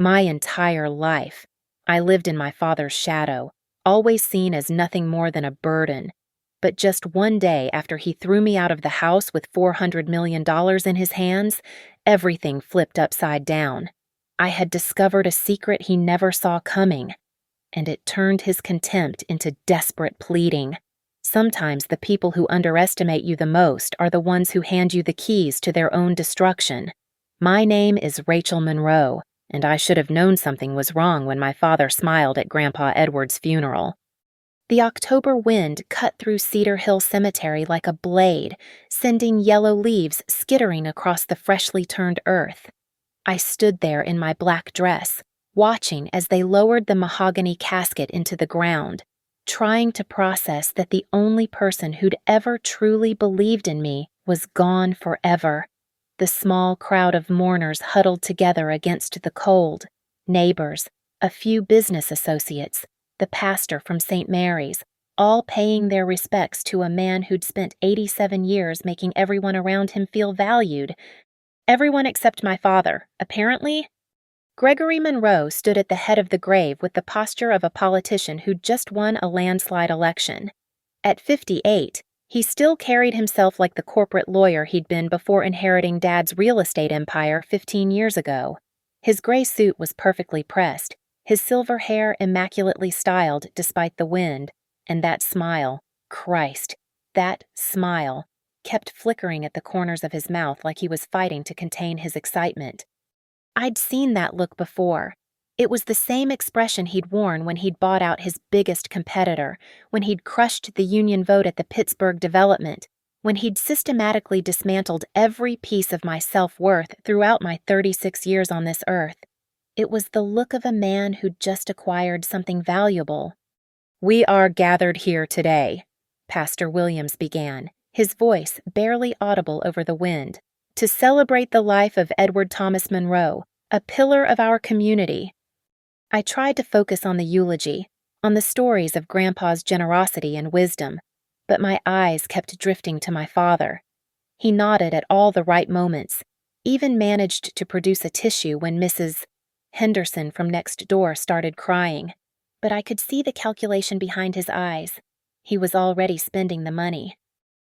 My entire life, I lived in my father's shadow, always seen as nothing more than a burden. But just one day after he threw me out of the house with $400 million in his hands, everything flipped upside down. I had discovered a secret he never saw coming, and it turned his contempt into desperate pleading. Sometimes the people who underestimate you the most are the ones who hand you the keys to their own destruction. My name is Rachel Monroe, and I should have known something was wrong when my father smiled at Grandpa Edward's funeral. The October wind cut through Cedar Hill Cemetery like a blade, sending yellow leaves skittering across the freshly turned earth. I stood there in my black dress, watching as they lowered the mahogany casket into the ground, trying to process that the only person who'd ever truly believed in me was gone forever. The small crowd of mourners huddled together against the cold, neighbors, a few business associates, the pastor from St. Mary's, all paying their respects to a man who'd spent 87 years making everyone around him feel valued. Everyone except my father, apparently. Gregory Monroe stood at the head of the grave with the posture of a politician who'd just won a landslide election. At 58, he still carried himself like the corporate lawyer he'd been before inheriting Dad's real estate empire 15 years ago. His gray suit was perfectly pressed, his silver hair immaculately styled despite the wind, and that smile, Christ, that smile, kept flickering at the corners of his mouth like he was fighting to contain his excitement. I'd seen that look before. It was the same expression he'd worn when he'd bought out his biggest competitor, when he'd crushed the union vote at the Pittsburgh development, when he'd systematically dismantled every piece of my self-worth throughout my 36 years on this earth. It was the look of a man who'd just acquired something valuable. "We are gathered here today," Pastor Williams began, his voice barely audible over the wind, "to celebrate the life of Edward Thomas Monroe, a pillar of our community." I tried to focus on the eulogy, on the stories of Grandpa's generosity and wisdom, but my eyes kept drifting to my father. He nodded at all the right moments, even managed to produce a tissue when Mrs. Henderson from next door started crying, but I could see the calculation behind his eyes. He was already spending the money.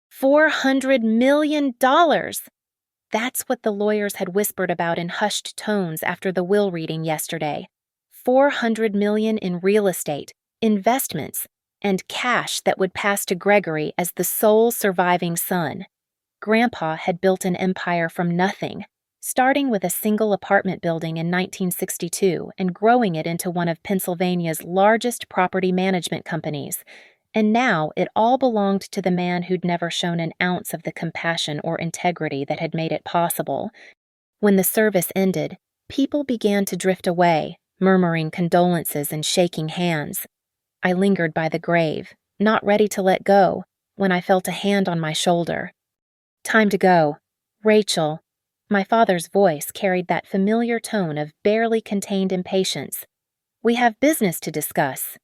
$400 million! That's what the lawyers had whispered about in hushed tones after the will reading yesterday. $400 million in real estate, investments, and cash that would pass to Gregory as the sole surviving son. Grandpa had built an empire from nothing, starting with a single apartment building in 1962 and growing it into one of Pennsylvania's largest property management companies. And now it all belonged to the man who'd never shown an ounce of the compassion or integrity that had made it possible. When the service ended, people began to drift away, murmuring condolences and shaking hands. I lingered by the grave, not ready to let go, when I felt a hand on my shoulder. "Time to go. Rachel." My father's voice carried that familiar tone of barely contained impatience. "We have business to discuss."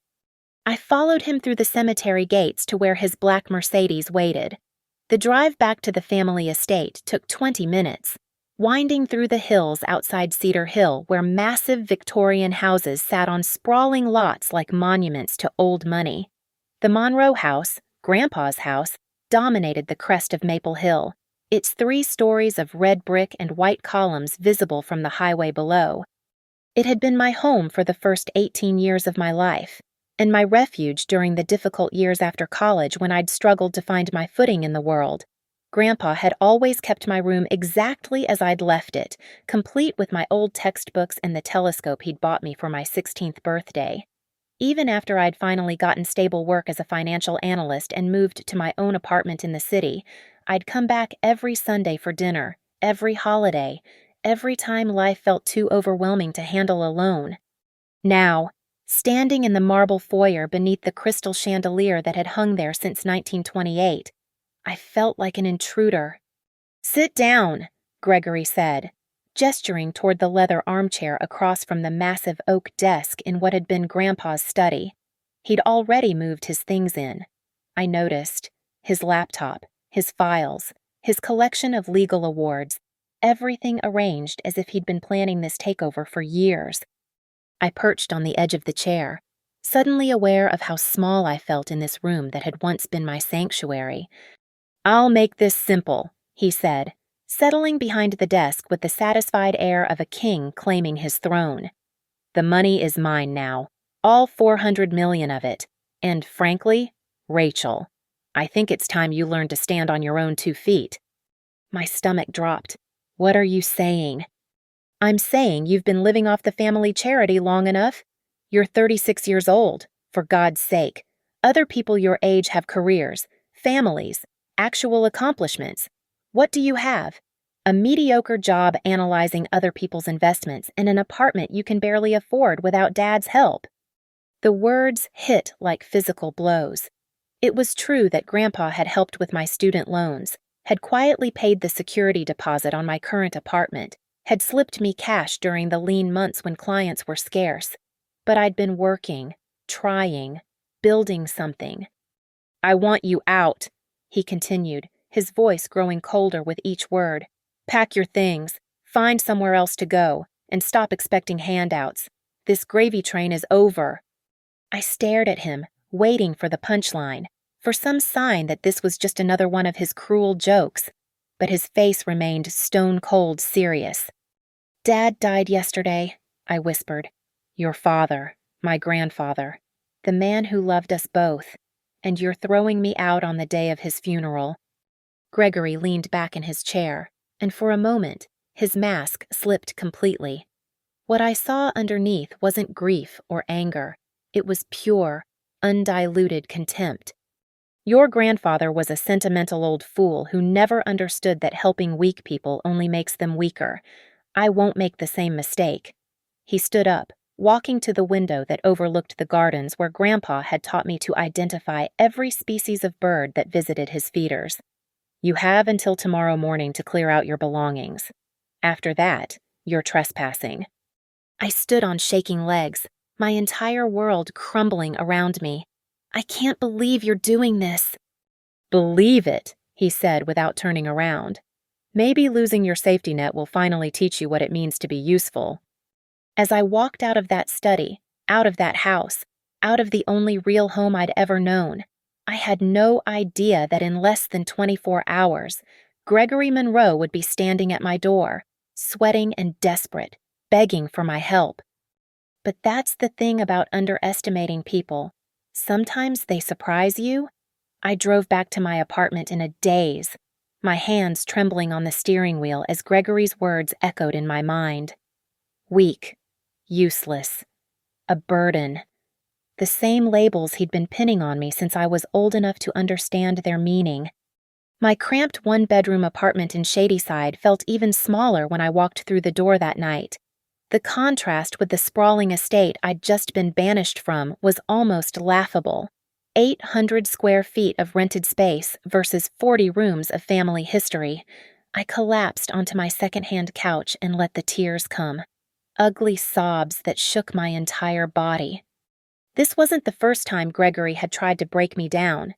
I followed him through the cemetery gates to where his black Mercedes waited. The drive back to the family estate took 20 minutes, winding through the hills outside Cedar Hill where massive Victorian houses sat on sprawling lots like monuments to old money. The Monroe house, Grandpa's house, dominated the crest of Maple Hill, its 3 stories of red brick and white columns visible from the highway below. It had been my home for the first 18 years of my life, and my refuge during the difficult years after college when I'd struggled to find my footing in the world. Grandpa had always kept my room exactly as I'd left it, complete with my old textbooks and the telescope he'd bought me for my 16th birthday. Even after I'd finally gotten stable work as a financial analyst and moved to my own apartment in the city, I'd come back every Sunday for dinner, every holiday, every time life felt too overwhelming to handle alone. Now, standing in the marble foyer beneath the crystal chandelier that had hung there since 1928, I felt like an intruder. "Sit down," Gregory said, gesturing toward the leather armchair across from the massive oak desk in what had been Grandpa's study. He'd already moved his things in. I noticed his laptop, his files, his collection of legal awards, everything arranged as if he'd been planning this takeover for years, I perched on the edge of the chair, suddenly aware of how small I felt in this room that had once been my sanctuary. "I'll make this simple," he said, settling behind the desk with the satisfied air of a king claiming his throne. "The money is mine now, all 400 million of it, and frankly, Rachel, I think it's time you learned to stand on your own 2 feet." My stomach dropped. "What are you saying?" "I'm saying you've been living off the family charity long enough. You're 36 years old, for God's sake. Other people your age have careers, families, actual accomplishments. What do you have? A mediocre job analyzing other people's investments and an apartment you can barely afford without Dad's help." The words hit like physical blows. It was true that Grandpa had helped with my student loans, had quietly paid the security deposit on my current apartment, had slipped me cash during the lean months when clients were scarce. But I'd been working, trying, building something. "I want you out," he continued, his voice growing colder with each word. "Pack your things, find somewhere else to go, and stop expecting handouts. This gravy train is over." I stared at him, waiting for the punchline, for some sign that this was just another one of his cruel jokes, but his face remained stone-cold serious. "Dad died yesterday," I whispered. "Your father, my grandfather, the man who loved us both, and you're throwing me out on the day of his funeral." Gregory leaned back in his chair, and for a moment, his mask slipped completely. What I saw underneath wasn't grief or anger. It was pure, undiluted contempt. "Your grandfather was a sentimental old fool who never understood that helping weak people only makes them weaker. I won't make the same mistake." He stood up, walking to the window that overlooked the gardens where Grandpa had taught me to identify every species of bird that visited his feeders. "You have until tomorrow morning to clear out your belongings. After that, you're trespassing." I stood on shaking legs, my entire world crumbling around me. "I can't believe you're doing this." "Believe it," he said without turning around. "Maybe losing your safety net will finally teach you what it means to be useful." As I walked out of that study, out of that house, out of the only real home I'd ever known, I had no idea that in less than 24 hours, Gregory Monroe would be standing at my door, sweating and desperate, begging for my help. But that's the thing about underestimating people. Sometimes they surprise you. I drove back to my apartment in a daze, my hands trembling on the steering wheel as Gregory's words echoed in my mind. Weak, useless, a burden. The same labels he'd been pinning on me since I was old enough to understand their meaning. My cramped one-bedroom apartment in Shadyside felt even smaller when I walked through the door that night. The contrast with the sprawling estate I'd just been banished from was almost laughable. 800 square feet of rented space versus 40 rooms of family history. I collapsed onto my second-hand couch and let the tears come. Ugly sobs that shook my entire body. This wasn't the first time Gregory had tried to break me down.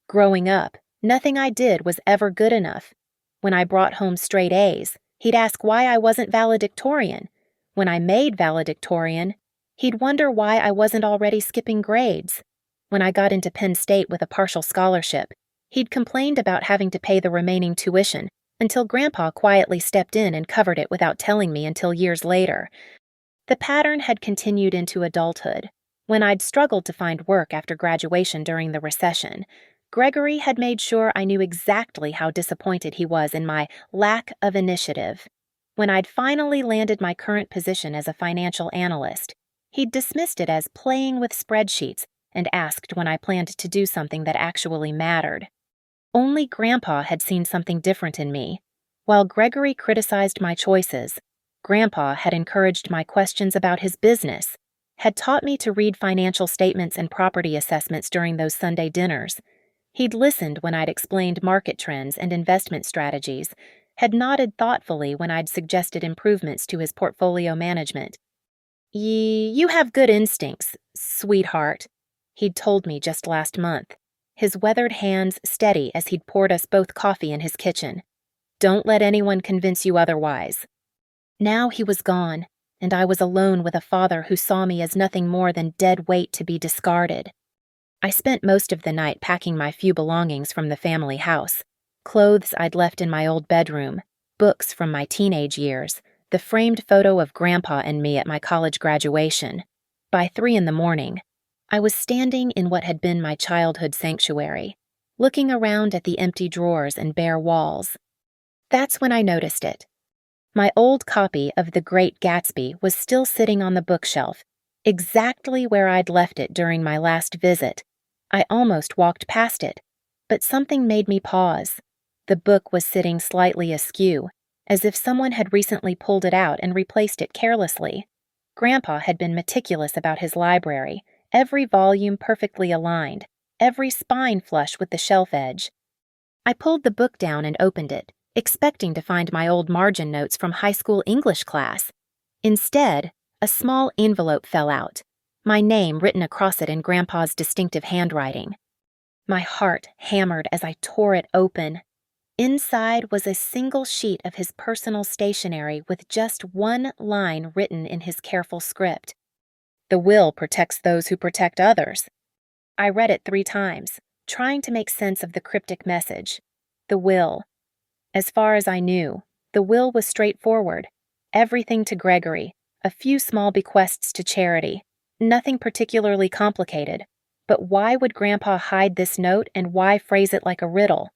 Growing up, nothing I did was ever good enough. When I brought home straight A's, he'd ask why I wasn't valedictorian. When I made valedictorian, he'd wonder why I wasn't already skipping grades. When I got into Penn State with a partial scholarship, he'd complained about having to pay the remaining tuition until Grandpa quietly stepped in and covered it without telling me until years later. The pattern had continued into adulthood. When I'd struggled to find work after graduation during the recession, Gregory had made sure I knew exactly how disappointed he was in my lack of initiative. When I'd finally landed my current position as a financial analyst, he'd dismissed it as playing with spreadsheets and asked when I planned to do something that actually mattered. Only Grandpa had seen something different in me. While Gregory criticized my choices, Grandpa had encouraged my questions about his business, had taught me to read financial statements and property assessments during those Sunday dinners. He'd listened when I'd explained market trends and investment strategies, had nodded thoughtfully when I'd suggested improvements to his portfolio management. You have good instincts, sweetheart," he'd told me just last month, his weathered hands steady as he'd poured us both coffee in his kitchen. "Don't let anyone convince you otherwise." Now he was gone, and I was alone with a father who saw me as nothing more than dead weight to be discarded. I spent most of the night packing my few belongings from the family house: clothes I'd left in my old bedroom, books from my teenage years, the framed photo of Grandpa and me at my college graduation. By 3 in the morning, I was standing in what had been my childhood sanctuary, looking around at the empty drawers and bare walls. That's when I noticed it. My old copy of The Great Gatsby was still sitting on the bookshelf, exactly where I'd left it during my last visit. I almost walked past it, but something made me pause. The book was sitting slightly askew, as if someone had recently pulled it out and replaced it carelessly. Grandpa had been meticulous about his library, every volume perfectly aligned, every spine flush with the shelf edge. I pulled the book down and opened it, expecting to find my old margin notes from high school English class. Instead, a small envelope fell out, my name written across it in Grandpa's distinctive handwriting. My heart hammered as I tore it open. Inside was a single sheet of his personal stationery with just one line written in his careful script. "The will protects those who protect others." I read it 3 times, trying to make sense of the cryptic message. The will. As far as I knew, the will was straightforward. Everything to Gregory, a few small bequests to charity. Nothing particularly complicated. But why would Grandpa hide this note, and why phrase it like a riddle?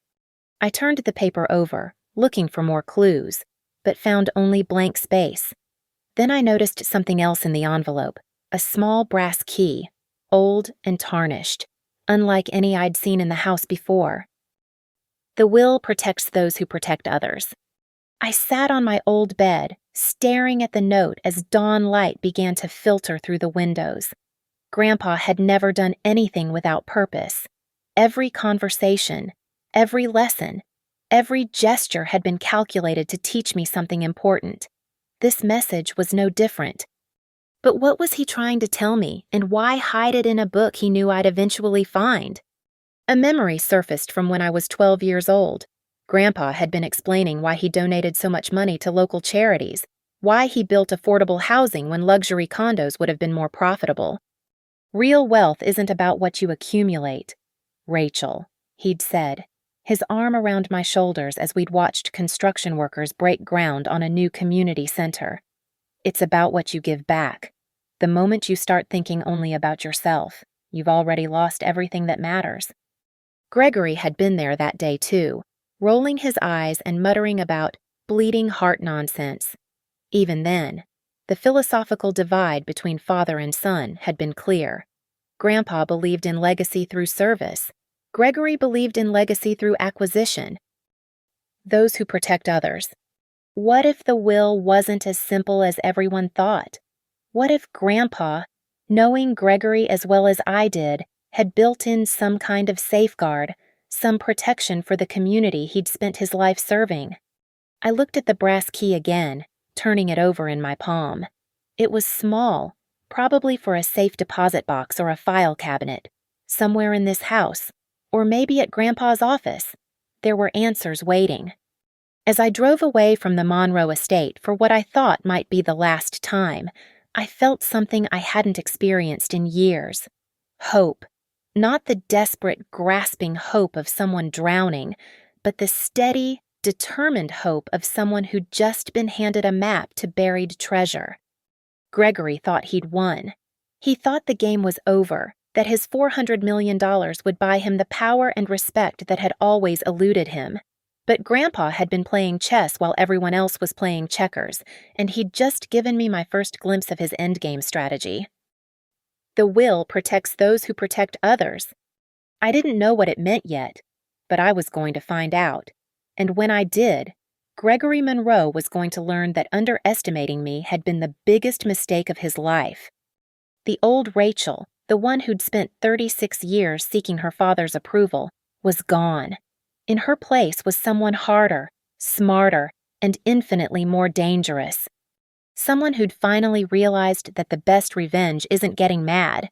I turned the paper over, looking for more clues, but found only blank space. Then I noticed something else in the envelope, a small brass key, old and tarnished, unlike any I'd seen in the house before. The will protects those who protect others. I sat on my old bed, staring at the note as dawn light began to filter through the windows. Grandpa had never done anything without purpose. Every conversation, every lesson, every gesture had been calculated to teach me something important. This message was no different. But what was he trying to tell me, and why hide it in a book he knew I'd eventually find? A memory surfaced from when I was 12 years old. Grandpa had been explaining why he donated so much money to local charities, why he built affordable housing when luxury condos would have been more profitable. "Real wealth isn't about what you accumulate, Rachel," he'd said, his arm around my shoulders as we'd watched construction workers break ground on a new community center. "It's about what you give back. The moment you start thinking only about yourself, you've already lost everything that matters." Gregory had been there that day too, rolling his eyes and muttering about bleeding heart nonsense. Even then, the philosophical divide between father and son had been clear. Grandpa believed in legacy through service. Gregory believed in legacy through acquisition. Those who protect others. What if the will wasn't as simple as everyone thought? What if Grandpa, knowing Gregory as well as I did, had built in some kind of safeguard, some protection for the community he'd spent his life serving? I looked at the brass key again, turning it over in my palm. It was small, probably for a safe deposit box or a file cabinet, somewhere in this house, or maybe at Grandpa's office. There were answers waiting. As I drove away from the Monroe estate for what I thought might be the last time, I felt something I hadn't experienced in years. Hope. Not the desperate, grasping hope of someone drowning, but the steady, determined hope of someone who'd just been handed a map to buried treasure. Gregory thought he'd won. He thought the game was over, that his $400 million would buy him the power and respect that had always eluded him. But Grandpa had been playing chess while everyone else was playing checkers, and he'd just given me my first glimpse of his endgame strategy. The will protects those who protect others. I didn't know what it meant yet, but I was going to find out. And when I did, Gregory Monroe was going to learn that underestimating me had been the biggest mistake of his life. The old Rachel, the one who'd spent 36 years seeking her father's approval, was gone. In her place was someone harder, smarter, and infinitely more dangerous. Someone who'd finally realized that the best revenge isn't getting mad.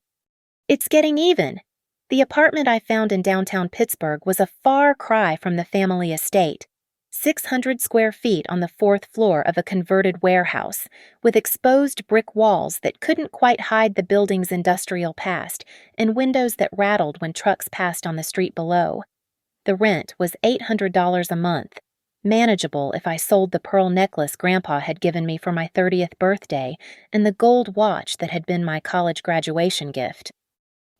It's getting even. The apartment I found in downtown Pittsburgh was a far cry from the family estate. 600 square feet on the fourth floor of a converted warehouse, with exposed brick walls that couldn't quite hide the building's industrial past, and windows that rattled when trucks passed on the street below. The rent was $800 a month, manageable if I sold the pearl necklace Grandpa had given me for my 30th birthday and the gold watch that had been my college graduation gift.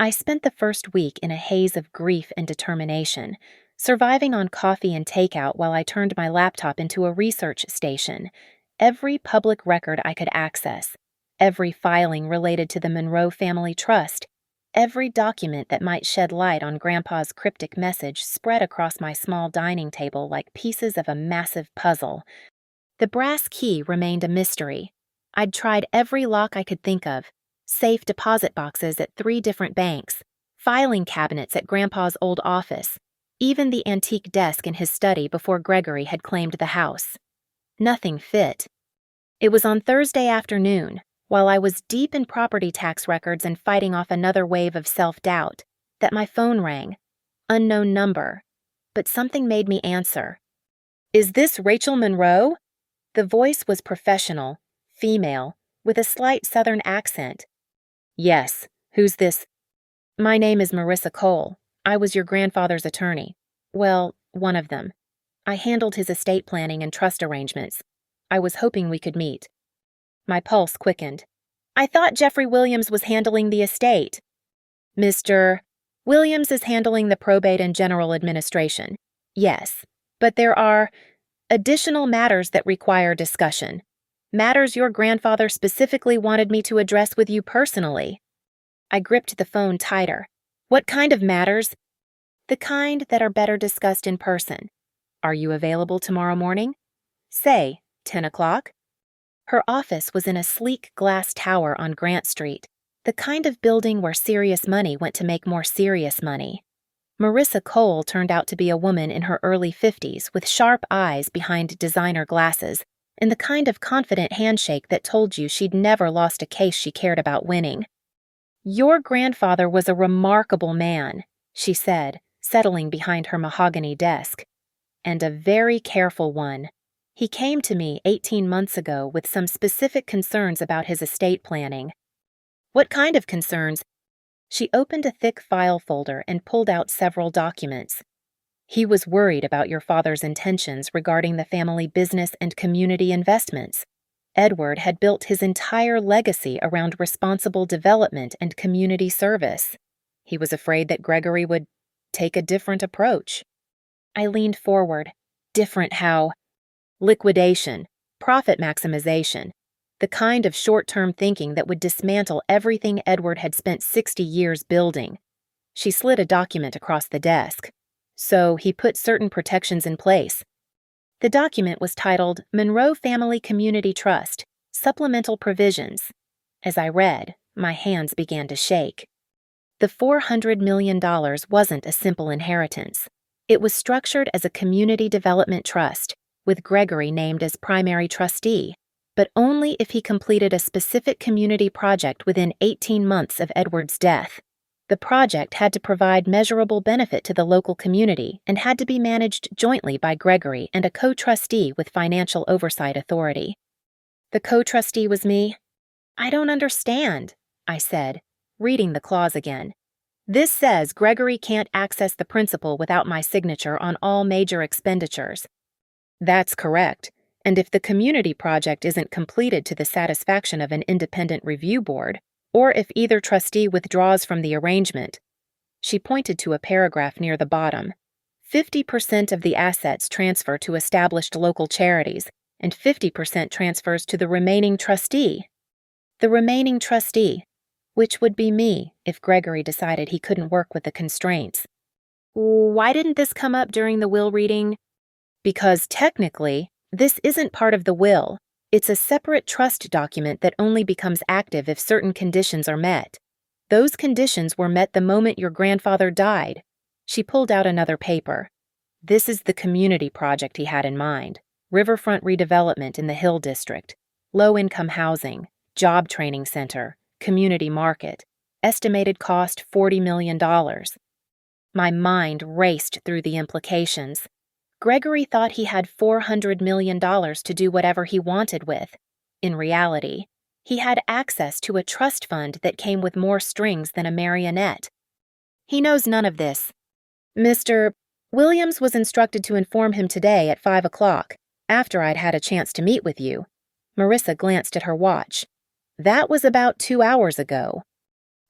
I spent the first week in a haze of grief and determination, surviving on coffee and takeout while I turned my laptop into a research station. Every public record I could access, every filing related to the Monroe Family Trust, every document that might shed light on Grandpa's cryptic message spread across my small dining table like pieces of a massive puzzle. The brass key remained a mystery. I'd tried every lock I could think of, safe deposit boxes at 3 different banks, filing cabinets at Grandpa's old office, even the antique desk in his study before Gregory had claimed the house. Nothing fit. It was on Thursday afternoon, while I was deep in property tax records and fighting off another wave of self-doubt, that my phone rang. Unknown number. But something made me answer. "Is this Rachel Monroe?" The voice was professional, female, with a slight southern accent. "Yes. Who's this?" "My name is Marissa Cole. I was your grandfather's attorney. Well, one of them. I handled his estate planning and trust arrangements. I was hoping we could meet." My pulse quickened. "I thought Jeffrey Williams was handling the estate." "Mr. Williams is handling the probate and general administration. Yes, but there are additional matters that require discussion. Matters your grandfather specifically wanted me to address with you personally." I gripped the phone tighter. "What kind of matters?" "The kind that are better discussed in person. Are you available tomorrow morning? Say, 10 o'clock? Her office was in a sleek glass tower on Grant Street, the kind of building where serious money went to make more serious money. Marissa Cole turned out to be a woman in her early 50s with sharp eyes behind designer glasses and the kind of confident handshake that told you she'd never lost a case she cared about winning. "Your grandfather was a remarkable man," she said, settling behind her mahogany desk. "And a very careful one. He came to me 18 months ago with some specific concerns about his estate planning." "What kind of concerns?" She opened a thick file folder and pulled out several documents. "He was worried about your father's intentions regarding the family business and community investments. Edward had built his entire legacy around responsible development and community service. He was afraid that Gregory would take a different approach." I leaned forward. "Different how?" "Liquidation, profit maximization, the kind of short-term thinking that would dismantle everything Edward had spent 60 years building." She slid a document across the desk. "So he put certain protections in place." The document was titled Monroe Family Community Trust, Supplemental Provisions. As I read, my hands began to shake. The $400 million wasn't a simple inheritance. It was structured as a community development trust, with Gregory named as primary trustee, but only if he completed a specific community project within 18 months of Edward's death. The project had to provide measurable benefit to the local community and had to be managed jointly by Gregory and a co-trustee with financial oversight authority. The co-trustee was me? "I don't understand," I said, reading the clause again. "This says Gregory can't access the principal without my signature on all major expenditures." "That's correct, and if the community project isn't completed to the satisfaction of an independent review board, or if either trustee withdraws from the arrangement," she pointed to a paragraph near the bottom, "50% of the assets transfer to established local charities, and 50% transfers to the remaining trustee." The remaining trustee, which would be me if Gregory decided he couldn't work with the constraints. "Why didn't this come up during the will reading?" "Because technically, this isn't part of the will. It's a separate trust document that only becomes active if certain conditions are met. Those conditions were met the moment your grandfather died." She pulled out another paper. "This is the community project he had in mind. Riverfront redevelopment in the Hill District. Low-income housing, job training center, community market. Estimated cost $40 million. My mind raced through the implications. Gregory thought he had $400 million to do whatever he wanted with. In reality, he had access to a trust fund that came with more strings than a marionette. He knows none of this. Mr. Williams was instructed to inform him today at 5 o'clock, after I'd had a chance to meet with you. Marissa glanced at her watch. That was about 2 hours ago.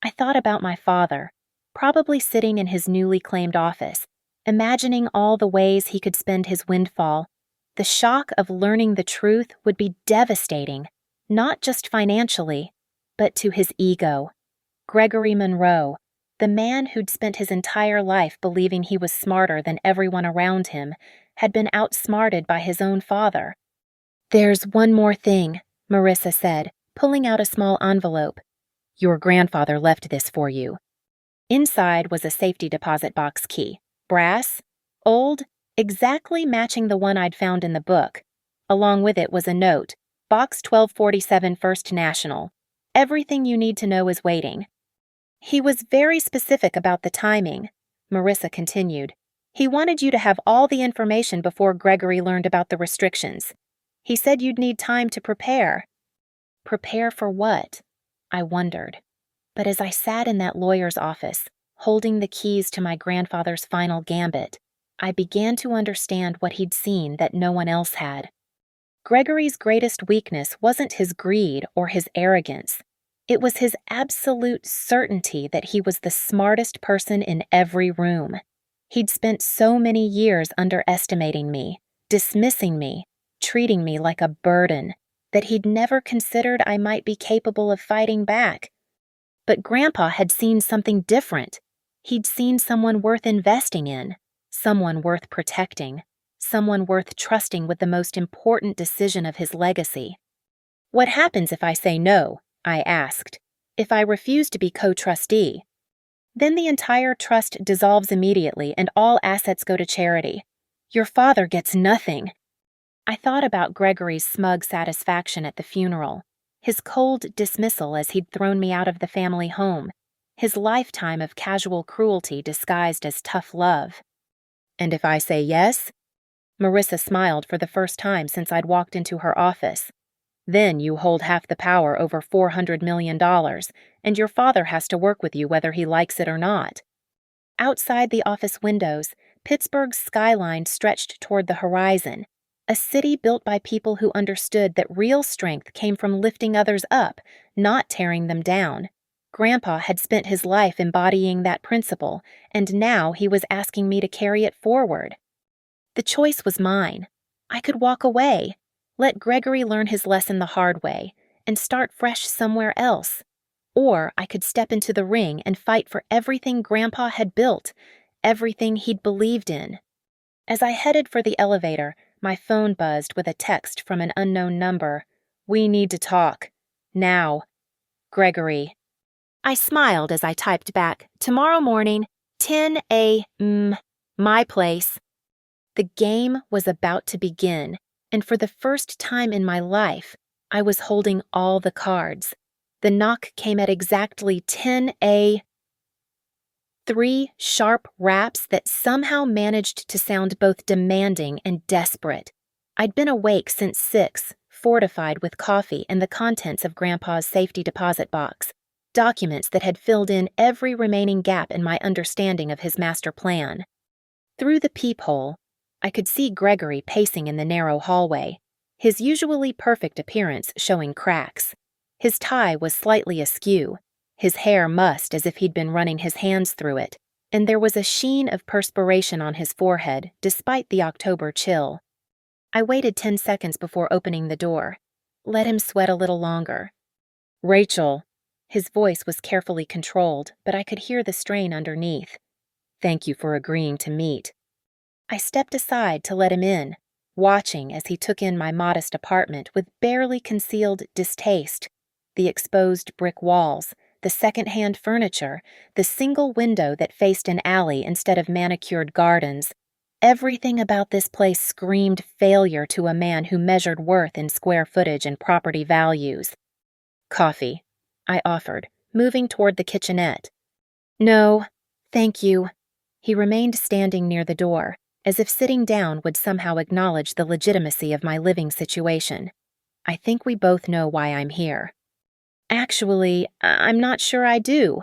I thought about my father, probably sitting in his newly claimed office, imagining all the ways he could spend his windfall. The shock of learning the truth would be devastating, not just financially, but to his ego. Gregory Monroe, the man who'd spent his entire life believing he was smarter than everyone around him, had been outsmarted by his own father. "There's one more thing," Marissa said, pulling out a small envelope. "Your grandfather left this for you." Inside was a safety deposit box key. Brass, old, exactly matching the one I'd found in the book. Along with it was a note, Box 1247 First National. Everything you need to know is waiting. He was very specific about the timing, Marissa continued. He wanted you to have all the information before Gregory learned about the restrictions. He said you'd need time to prepare. Prepare for what? I wondered. But as I sat in that lawyer's office, holding the keys to my grandfather's final gambit, I began to understand what he'd seen that no one else had. Gregory's greatest weakness wasn't his greed or his arrogance. It was his absolute certainty that he was the smartest person in every room. He'd spent so many years underestimating me, dismissing me, treating me like a burden, that he'd never considered I might be capable of fighting back. But Grandpa had seen something different. He'd seen someone worth investing in, someone worth protecting, someone worth trusting with the most important decision of his legacy. "What happens if I say no?" I asked. "If I refuse to be co-trustee?" "Then the entire trust dissolves immediately and all assets go to charity. Your father gets nothing." I thought about Gregory's smug satisfaction at the funeral, his cold dismissal as he'd thrown me out of the family home, his lifetime of casual cruelty disguised as tough love. "And if I say yes?" Marissa smiled for the first time since I'd walked into her office. "Then you hold half the power over $400 million, and your father has to work with you whether he likes it or not." Outside the office windows, Pittsburgh's skyline stretched toward the horizon, a city built by people who understood that real strength came from lifting others up, not tearing them down. Grandpa had spent his life embodying that principle, and now he was asking me to carry it forward. The choice was mine. I could walk away, let Gregory learn his lesson the hard way, and start fresh somewhere else. Or I could step into the ring and fight for everything Grandpa had built, everything he'd believed in. As I headed for the elevator, my phone buzzed with a text from an unknown number. "We need to talk. Now. Gregory." I smiled as I typed back, "Tomorrow morning, 10 a.m. my place." The game was about to begin, and for the first time in my life, I was holding all the cards. The knock came at exactly 10 a.m. 3 sharp raps that somehow managed to sound both demanding and desperate. I'd been awake since 6, fortified with coffee and the contents of Grandpa's safety deposit box, documents that had filled in every remaining gap in my understanding of his master plan. Through the peephole, I could see Gregory pacing in the narrow hallway, his usually perfect appearance showing cracks. His tie was slightly askew, his hair mussed as if he'd been running his hands through it, and there was a sheen of perspiration on his forehead despite the October chill. I waited 10 seconds before opening the door. Let him sweat a little longer. "Rachel." His voice was carefully controlled, but I could hear the strain underneath. "Thank you for agreeing to meet." I stepped aside to let him in, watching as he took in my modest apartment with barely concealed distaste. The exposed brick walls, the second-hand furniture, the single window that faced an alley instead of manicured gardens. Everything about this place screamed failure to a man who measured worth in square footage and property values. "Coffee," I offered, moving toward the kitchenette. "No, thank you." He remained standing near the door, as if sitting down would somehow acknowledge the legitimacy of my living situation. I think we both know why I'm here. Actually, I'm not sure I do.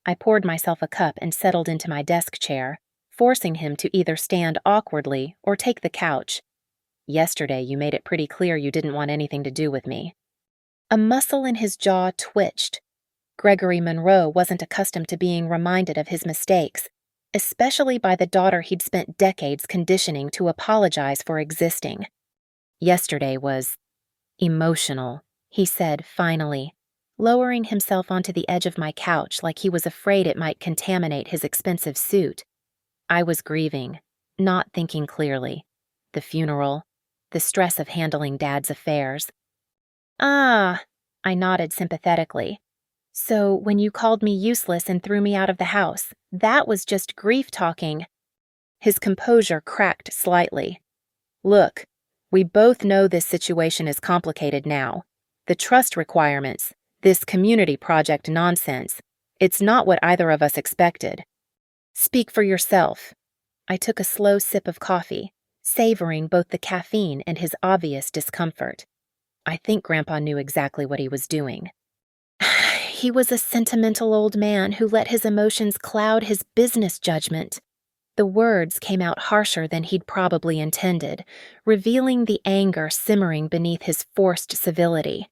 I poured myself a cup and settled into my desk chair, forcing him to either stand awkwardly or take the couch. Yesterday, you made it pretty clear you didn't want anything to do with me. A muscle in his jaw twitched. Gregory Monroe wasn't accustomed to being reminded of his mistakes, especially by the daughter he'd spent decades conditioning to apologize for existing. Yesterday was emotional, he said finally, lowering himself onto the edge of my couch like he was afraid it might contaminate his expensive suit. I was grieving, not thinking clearly. The funeral, the stress of handling Dad's affairs. Ah, I nodded sympathetically. So when you called me useless and threw me out of the house, that was just grief talking. His composure cracked slightly. Look, we both know this situation is complicated now. The trust requirements, this community project nonsense, it's not what either of us expected. Speak for yourself. I took a slow sip of coffee, savoring both the caffeine and his obvious discomfort. I think Grandpa knew exactly what he was doing. He was a sentimental old man who let his emotions cloud his business judgment. The words came out harsher than he'd probably intended, revealing the anger simmering beneath his forced civility.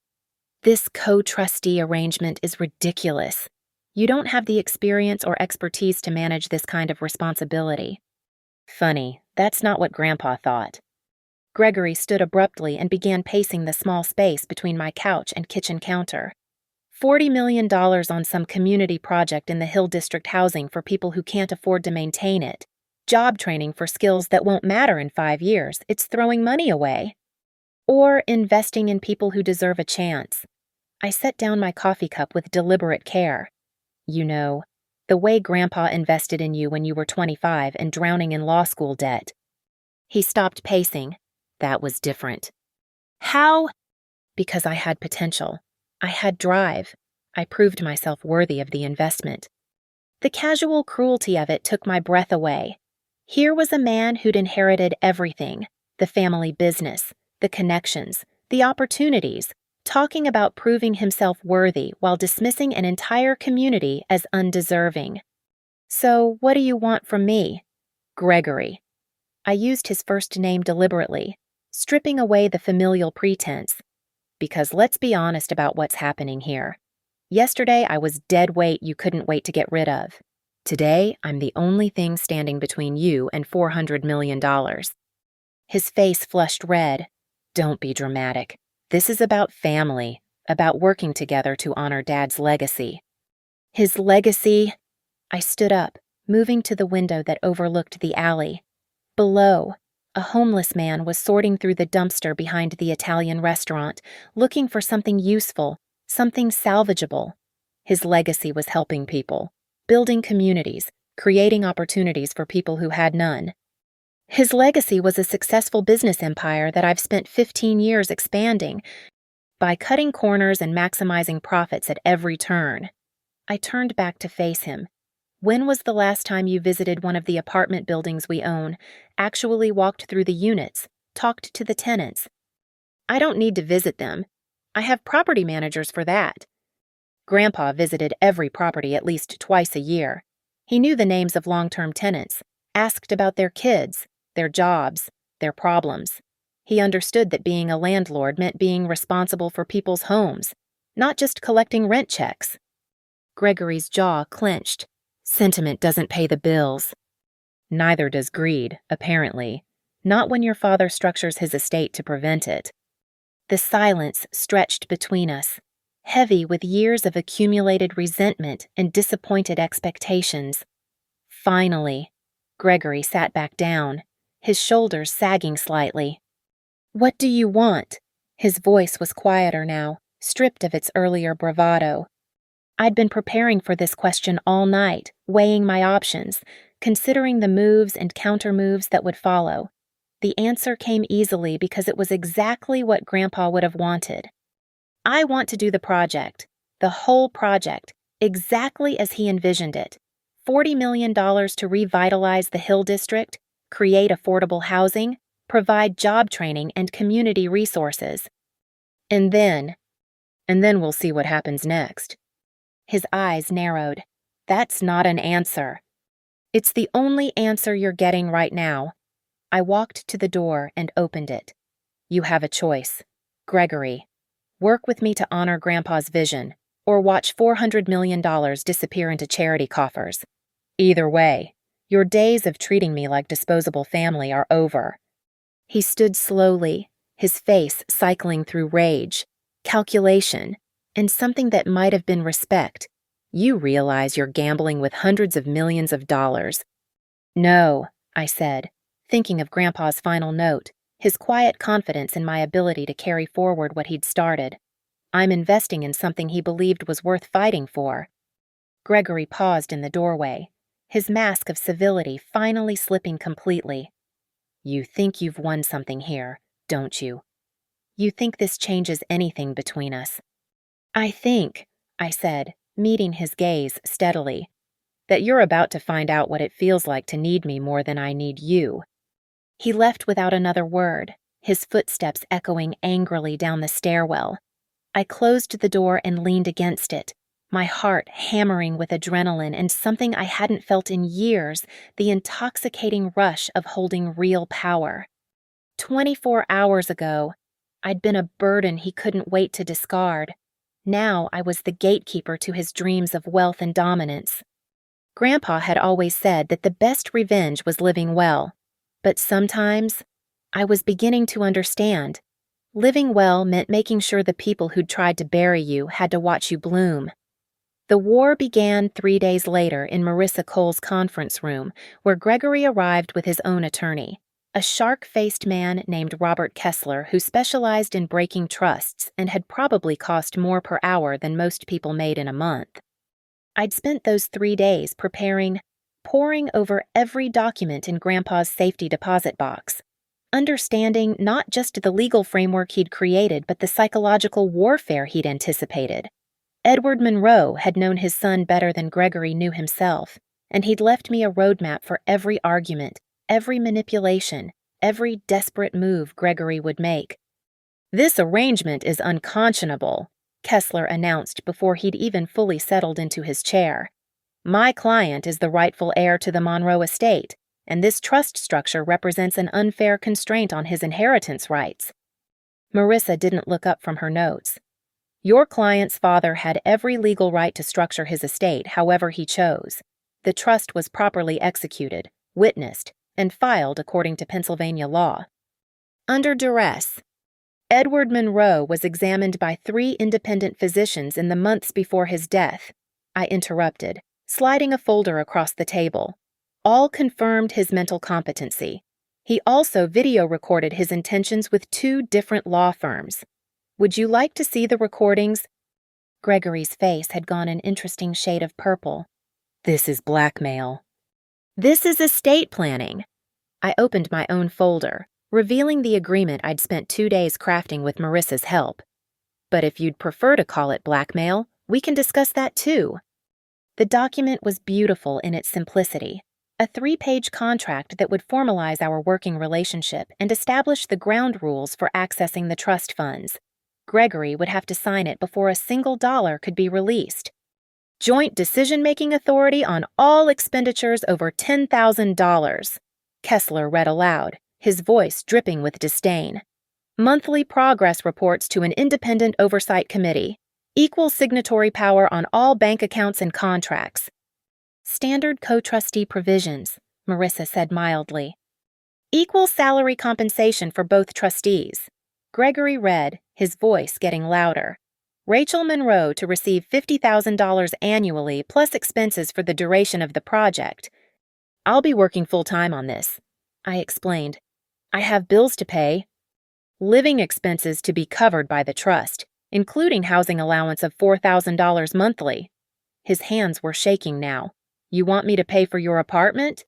This co-trustee arrangement is ridiculous. You don't have the experience or expertise to manage this kind of responsibility. Funny, that's not what Grandpa thought. Gregory stood abruptly and began pacing the small space between my couch and kitchen counter. $40 million on some community project in the Hill District housing for people who can't afford to maintain it. Job training for skills that won't matter in 5 years. It's throwing money away. Or investing in people who deserve a chance. I set down my coffee cup with deliberate care. You know, the way Grandpa invested in you when you were 25 and drowning in law school debt. He stopped pacing. That was different. How? Because I had potential. I had drive. I proved myself worthy of the investment. The casual cruelty of it took my breath away. Here was a man who'd inherited everything, the family business, the connections, the opportunities, talking about proving himself worthy while dismissing an entire community as undeserving. So, what do you want from me? Gregory. I used his first name deliberately, stripping away the familial pretense. Because let's be honest about what's happening here. Yesterday, I was dead weight you couldn't wait to get rid of. Today, I'm the only thing standing between you and $400 million. His face flushed red. Don't be dramatic. This is about family, about working together to honor Dad's legacy. His legacy? I stood up, moving to the window that overlooked the alley. Below, a homeless man was sorting through the dumpster behind the Italian restaurant, looking for something useful, something salvageable. His legacy was helping people, building communities, creating opportunities for people who had none. His legacy was a successful business empire that I've spent 15 years expanding by cutting corners and maximizing profits at every turn. I turned back to face him. When was the last time you visited one of the apartment buildings we own, actually walked through the units, talked to the tenants? I don't need to visit them. I have property managers for that. Grandpa visited every property at least twice a year. He knew the names of long-term tenants, asked about their kids, their jobs, their problems. He understood that being a landlord meant being responsible for people's homes, not just collecting rent checks. Gregory's jaw clenched. Sentiment doesn't pay the bills. Neither does greed, apparently. Not when your father structures his estate to prevent it. The silence stretched between us, heavy with years of accumulated resentment and disappointed expectations. Finally, Gregory sat back down, his shoulders sagging slightly. What do you want? His voice was quieter now, stripped of its earlier bravado. I'd been preparing for this question all night, weighing my options, considering the moves and counter-moves that would follow. The answer came easily because it was exactly what Grandpa would have wanted. I want to do the project, the whole project, exactly as he envisioned it. $40 million to revitalize the Hill District, create affordable housing, provide job training and community resources. And then we'll see what happens next. His eyes narrowed. That's not an answer. It's the only answer you're getting right now. I walked to the door and opened it. You have a choice. Gregory, work with me to honor Grandpa's vision, or watch $400 million disappear into charity coffers. Either way, your days of treating me like disposable family are over. He stood slowly, his face cycling through rage, calculation, and something that might have been respect. You realize you're gambling with hundreds of millions of dollars. No, I said, thinking of Grandpa's final note, his quiet confidence in my ability to carry forward what he'd started. I'm investing in something he believed was worth fighting for. Gregory paused in the doorway, his mask of civility finally slipping completely. You think you've won something here, don't you? You think this changes anything between us? I think, I said, meeting his gaze steadily, that you're about to find out what it feels like to need me more than I need you. He left without another word, his footsteps echoing angrily down the stairwell. I closed the door and leaned against it, my heart hammering with adrenaline and something I hadn't felt in years, the intoxicating rush of holding real power. 24 hours ago, I'd been a burden he couldn't wait to discard. Now I was the gatekeeper to his dreams of wealth and dominance. Grandpa had always said that the best revenge was living well, but sometimes I was beginning to understand. Living well meant making sure the people who'd tried to bury you had to watch you bloom. The war began 3 days later in Marissa Cole's conference room, where Gregory arrived with his own attorney, a shark-faced man named Robert Kessler who specialized in breaking trusts and had probably cost more per hour than most people made in a month. I'd spent those 3 days poring over every document in Grandpa's safety deposit box, understanding not just the legal framework he'd created but the psychological warfare he'd anticipated. Edward Monroe had known his son better than Gregory knew himself, and he'd left me a roadmap for every argument, every manipulation, every desperate move Gregory would make. This arrangement is unconscionable, Kessler announced before he'd even fully settled into his chair. My client is the rightful heir to the Monroe estate, and this trust structure represents an unfair constraint on his inheritance rights. Marissa didn't look up from her notes. Your client's father had every legal right to structure his estate however he chose. The trust was properly executed, witnessed, and filed according to Pennsylvania law. Under duress, Edward Monroe was examined by 3 independent physicians in the months before his death. I interrupted, sliding a folder across the table. All confirmed his mental competency. He also video recorded his intentions with 2 different law firms. Would you like to see the recordings? Gregory's face had gone an interesting shade of purple. This is blackmail. This is estate planning. I opened my own folder, revealing the agreement I'd spent 2 days crafting with Marissa's help. But if you'd prefer to call it blackmail, we can discuss that too. The document was beautiful in its simplicity. A 3-page contract that would formalize our working relationship and establish the ground rules for accessing the trust funds. Gregory would have to sign it before a single dollar could be released. Joint decision-making authority on all expenditures over $10,000, Kessler read aloud, his voice dripping with disdain. Monthly progress reports to an independent oversight committee. Equal signatory power on all bank accounts and contracts. Standard co-trustee provisions, Marissa said mildly. Equal salary compensation for both trustees. Gregory read, his voice getting louder. Rachel Monroe to receive $50,000 annually plus expenses for the duration of the project. I'll be working full-time on this, I explained. I have bills to pay. Living expenses to be covered by the trust, including housing allowance of $4,000 monthly. His hands were shaking now. You want me to pay for your apartment?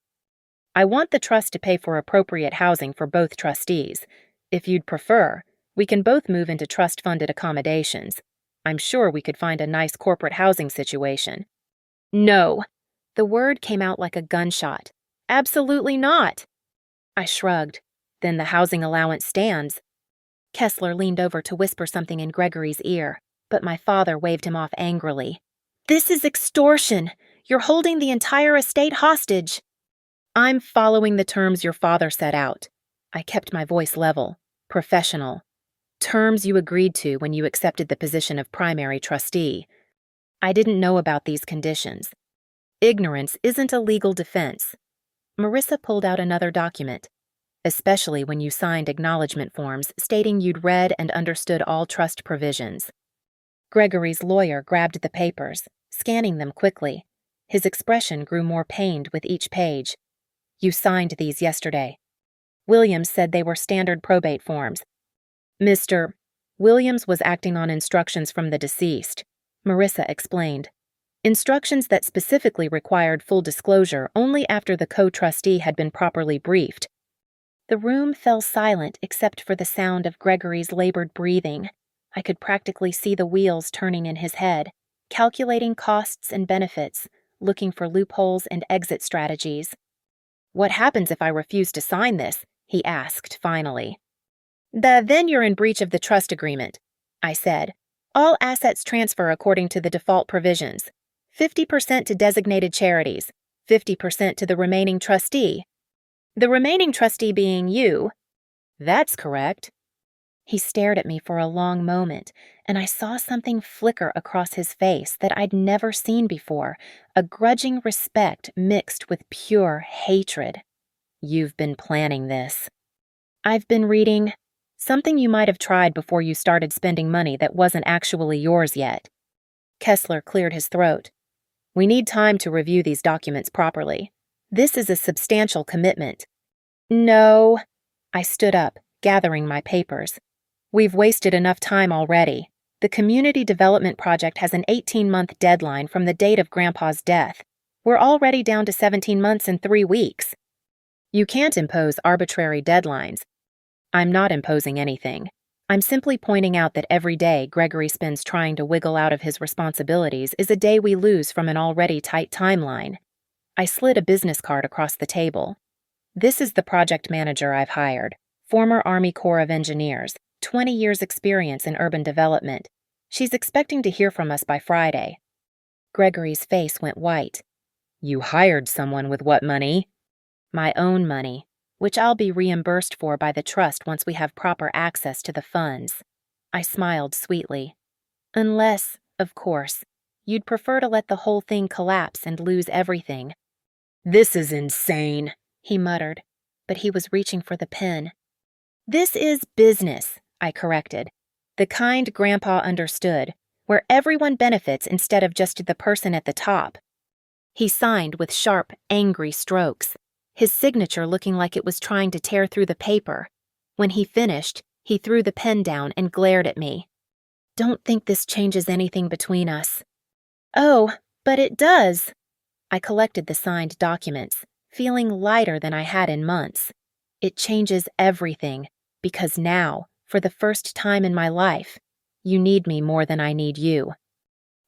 I want the trust to pay for appropriate housing for both trustees. If you'd prefer, we can both move into trust-funded accommodations. I'm sure we could find a nice corporate housing situation. No. The word came out like a gunshot. Absolutely not. I shrugged. Then the housing allowance stands. Kessler leaned over to whisper something in Gregory's ear, but my father waved him off angrily. This is extortion! You're holding the entire estate hostage! I'm following the terms your father set out. I kept my voice level, professional. Terms you agreed to when you accepted the position of primary trustee. I didn't know about these conditions. Ignorance isn't a legal defense. Marissa pulled out another document, especially when you signed acknowledgement forms stating you'd read and understood all trust provisions. Gregory's lawyer grabbed the papers, scanning them quickly. His expression grew more pained with each page. You signed these yesterday. Williams said they were standard probate forms. Mr. Williams was acting on instructions from the deceased, Marissa explained. Instructions that specifically required full disclosure only after the co-trustee had been properly briefed. The room fell silent except for the sound of Gregory's labored breathing. I could practically see the wheels turning in his head, calculating costs and benefits, looking for loopholes and exit strategies. What happens if I refuse to sign this? He asked finally. Then you're in breach of the trust agreement, I said. All assets transfer according to the default provisions. 50% to designated charities, 50% to the remaining trustee. The remaining trustee being you. That's correct. He stared at me for a long moment, and I saw something flicker across his face that I'd never seen before, a grudging respect mixed with pure hatred. You've been planning this. I've been reading something you might have tried before you started spending money that wasn't actually yours yet. Kessler cleared his throat. We need time to review these documents properly. This is a substantial commitment. No. I stood up, gathering my papers. We've wasted enough time already. The community development project has an 18-month deadline from the date of Grandpa's death. We're already down to 17 months and 3 weeks. You can't impose arbitrary deadlines. I'm not imposing anything. I'm simply pointing out that every day Gregory spends trying to wiggle out of his responsibilities is a day we lose from an already tight timeline. I slid a business card across the table. This is the project manager I've hired, former Army Corps of Engineers, 20 years experience in urban development. She's expecting to hear from us by Friday. Gregory's face went white. You hired someone with what money? My own money, which I'll be reimbursed for by the trust once we have proper access to the funds. I smiled sweetly. Unless, of course, you'd prefer to let the whole thing collapse and lose everything. This is insane, he muttered, but he was reaching for the pen. This is business, I corrected. The kind Grandpa understood, where everyone benefits instead of just the person at the top. He signed with sharp, angry strokes, his signature looking like it was trying to tear through the paper. When he finished, he threw the pen down and glared at me. Don't think this changes anything between us. Oh, but it does. I collected the signed documents, feeling lighter than I had in months. It changes everything, because now, for the first time in my life, you need me more than I need you.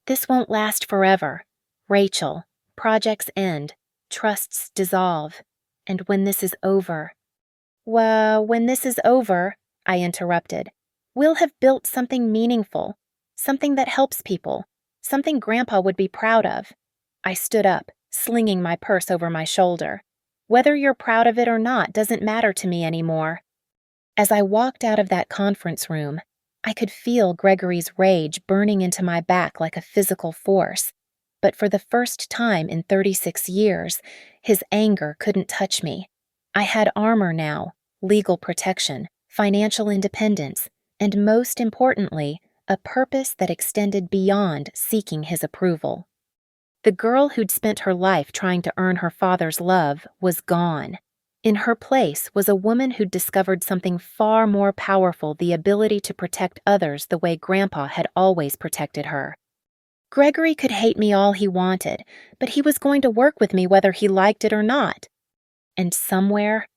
This won't last forever. Rachel, projects end, trusts dissolve, and when this is over... Well, when this is over, I interrupted, we'll have built something meaningful, something that helps people, something Grandpa would be proud of. I stood up, slinging my purse over my shoulder. Whether you're proud of it or not doesn't matter to me anymore. As I walked out of that conference room, I could feel Gregory's rage burning into my back like a physical force. But for the first time in 36 years, his anger couldn't touch me. I had armor now, legal protection, financial independence, and most importantly, a purpose that extended beyond seeking his approval. The girl who'd spent her life trying to earn her father's love was gone. In her place was a woman who'd discovered something far more powerful, the ability to protect others the way Grandpa had always protected her. Gregory could hate me all he wanted, but he was going to work with me whether he liked it or not. And somewhere,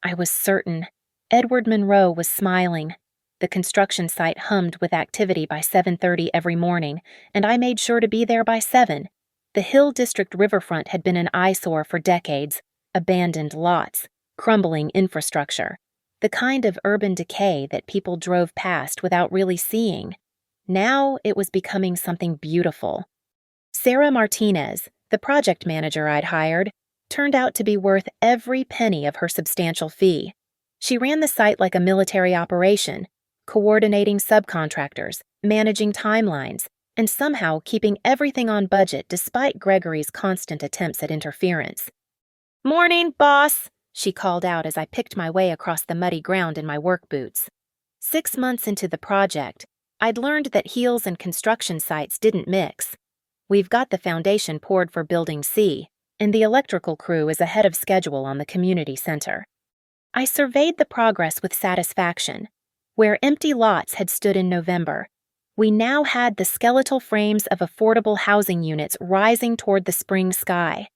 I was certain, Edward Monroe was smiling. The construction site hummed with activity by 7:30 every morning, and I made sure to be there by 7. The Hill District riverfront had been an eyesore for decades. Abandoned lots, crumbling infrastructure, the kind of urban decay that people drove past without really seeing. Now it was becoming something beautiful. Sarah Martinez, the project manager I'd hired, turned out to be worth every penny of her substantial fee. She ran the site like a military operation, coordinating subcontractors, managing timelines, and somehow keeping everything on budget despite Gregory's constant attempts at interference. "Morning, boss," she called out as I picked my way across the muddy ground in my work boots. 6 months into the project, I'd learned that heels and construction sites didn't mix. We've got the foundation poured for Building C, and the electrical crew is ahead of schedule on the community center. I surveyed the progress with satisfaction. Where empty lots had stood in November, we now had the skeletal frames of affordable housing units rising toward the spring sky.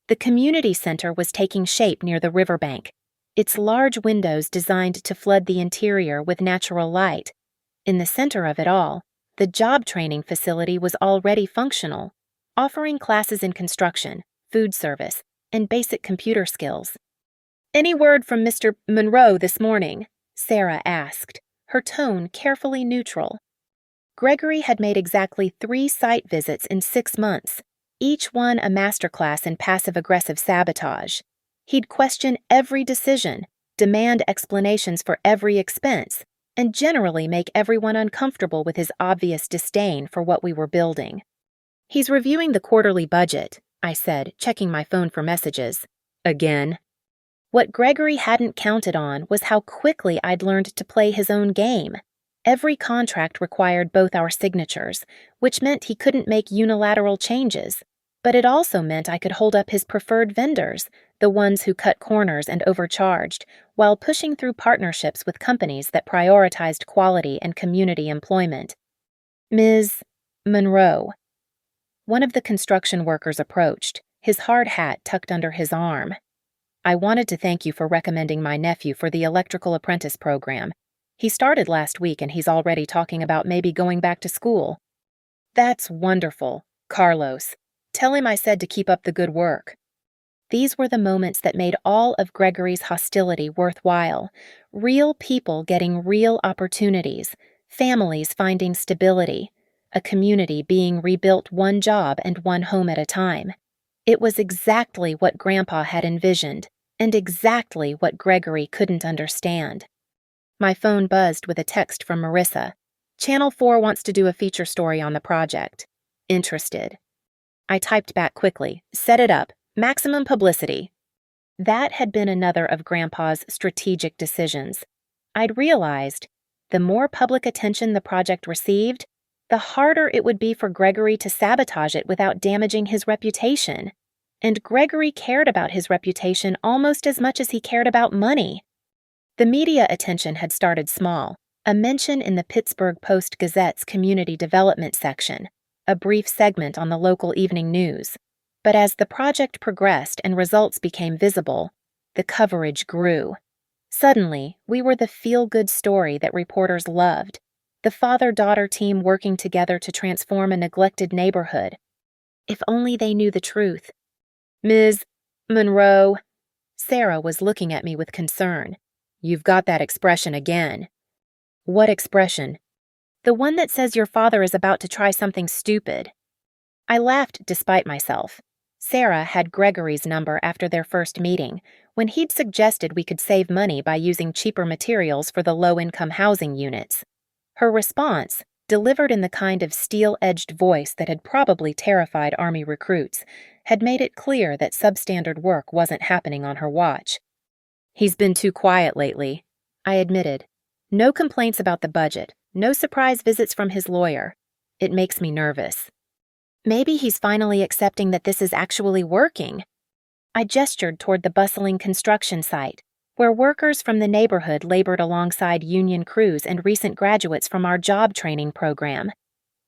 The community center was taking shape near the riverbank, its large windows designed to flood the interior with natural light. In the center of it all, the job training facility was already functional, offering classes in construction, food service, and basic computer skills. "Any word from Mr. Monroe this morning?" Sarah asked, her tone carefully neutral. Gregory had made exactly 3 site visits in 6 months, each one a masterclass in passive-aggressive sabotage. He'd question every decision, demand explanations for every expense, and generally make everyone uncomfortable with his obvious disdain for what we were building. "He's reviewing the quarterly budget," I said, checking my phone for messages. "Again?" What Gregory hadn't counted on was how quickly I'd learned to play his own game. Every contract required both our signatures, which meant he couldn't make unilateral changes. But it also meant I could hold up his preferred vendors, the ones who cut corners and overcharged, while pushing through partnerships with companies that prioritized quality and community employment. "Ms. Monroe." One of the construction workers approached, his hard hat tucked under his arm. "I wanted to thank you for recommending my nephew for the electrical apprentice program. He started last week and he's already talking about maybe going back to school." "That's wonderful, Carlos. Tell him I said to keep up the good work." These were the moments that made all of Gregory's hostility worthwhile. Real people getting real opportunities, families finding stability, a community being rebuilt one job and one home at a time. It was exactly what Grandpa had envisioned, and exactly what Gregory couldn't understand. My phone buzzed with a text from Marissa. "Channel 4 wants to do a feature story on the project. Interested." I typed back quickly, "Set it up. Maximum publicity." That had been another of Grandpa's strategic decisions. I'd realized the more public attention the project received, the harder it would be for Gregory to sabotage it without damaging his reputation. And Gregory cared about his reputation almost as much as he cared about money. The media attention had started small, a mention in the Pittsburgh Post-Gazette's community development section, a brief segment on the local evening news. But as the project progressed and results became visible, the coverage grew. Suddenly, we were the feel-good story that reporters loved, the father-daughter team working together to transform a neglected neighborhood. If only they knew the truth. "Ms. Monroe." Sarah was looking at me with concern. "You've got that expression again." "What expression?" "The one that says your father is about to try something stupid." I laughed despite myself. Sarah had Gregory's number after their first meeting, when he'd suggested we could save money by using cheaper materials for the low-income housing units. Her response, delivered in the kind of steel-edged voice that had probably terrified Army recruits, had made it clear that substandard work wasn't happening on her watch. "He's been too quiet lately," I admitted. "No complaints about the budget, no surprise visits from his lawyer. It makes me nervous." "Maybe he's finally accepting that this is actually working." I gestured toward the bustling construction site, where workers from the neighborhood labored alongside union crews and recent graduates from our job training program.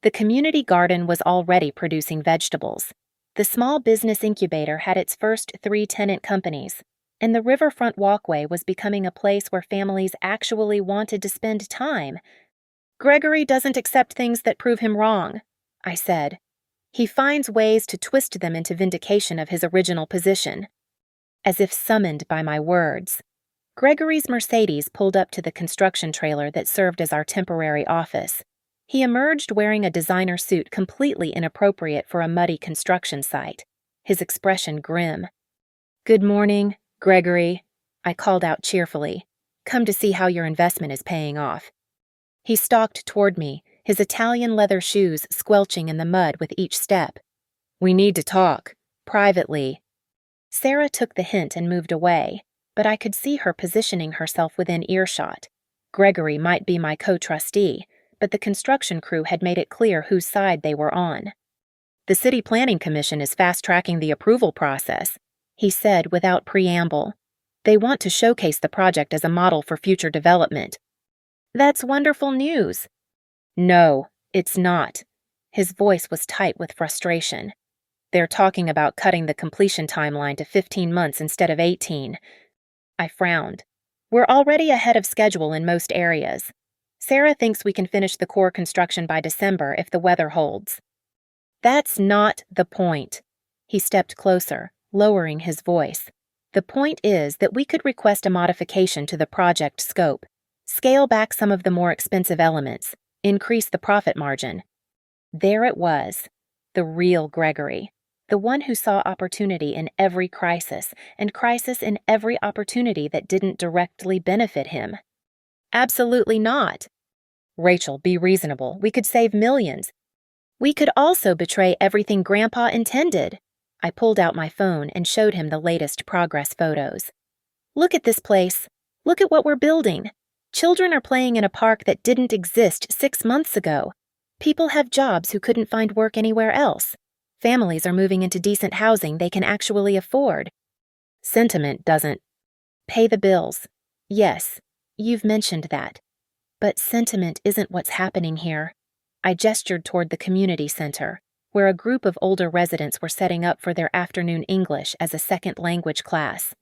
The community garden was already producing vegetables. The small business incubator had its first 3 tenant companies, and the riverfront walkway was becoming a place where families actually wanted to spend time. "Gregory doesn't accept things that prove him wrong," I said. "He finds ways to twist them into vindication of his original position." as if summoned by my words. Gregory's Mercedes pulled up to the construction trailer that served as our temporary office. He emerged wearing a designer suit completely inappropriate for a muddy construction site, his expression grim. "Good morning, Gregory," I called out cheerfully. "Come to see how your investment is paying off." He stalked toward me, his Italian leather shoes squelching in the mud with each step. "We need to talk, privately." Sarah took the hint and moved away, but I could see her positioning herself within earshot. Gregory might be my co-trustee, but the construction crew had made it clear whose side they were on. "The City Planning Commission is fast-tracking the approval process," he said without preamble. "They want to showcase the project as a model for future development." "That's wonderful news." "No, it's not." His voice was tight with frustration. "They're talking about cutting the completion timeline to 15 months instead of 18. I frowned. "We're already ahead of schedule in most areas. Sarah thinks we can finish the core construction by December if the weather holds." "That's not the point." He stepped closer, lowering his voice. "The point is that we could request a modification to the project scope, scale back some of the more expensive elements, increase the profit margin." There it was, the real Gregory, the one who saw opportunity in every crisis, and crisis in every opportunity that didn't directly benefit him. "Absolutely not." "Rachel, be reasonable. We could save millions. We could also betray everything Grandpa intended." I pulled out my phone and showed him the latest progress photos. "Look at this place. Look at what we're building. Children are playing in a park that didn't exist 6 months ago. People have jobs who couldn't find work anywhere else. Families are moving into decent housing they can actually afford. Sentiment doesn't pay the bills. Yes, you've mentioned that. But sentiment isn't what's happening here." I gestured toward the community center, where a group of older residents were setting up for their afternoon English as a second language class.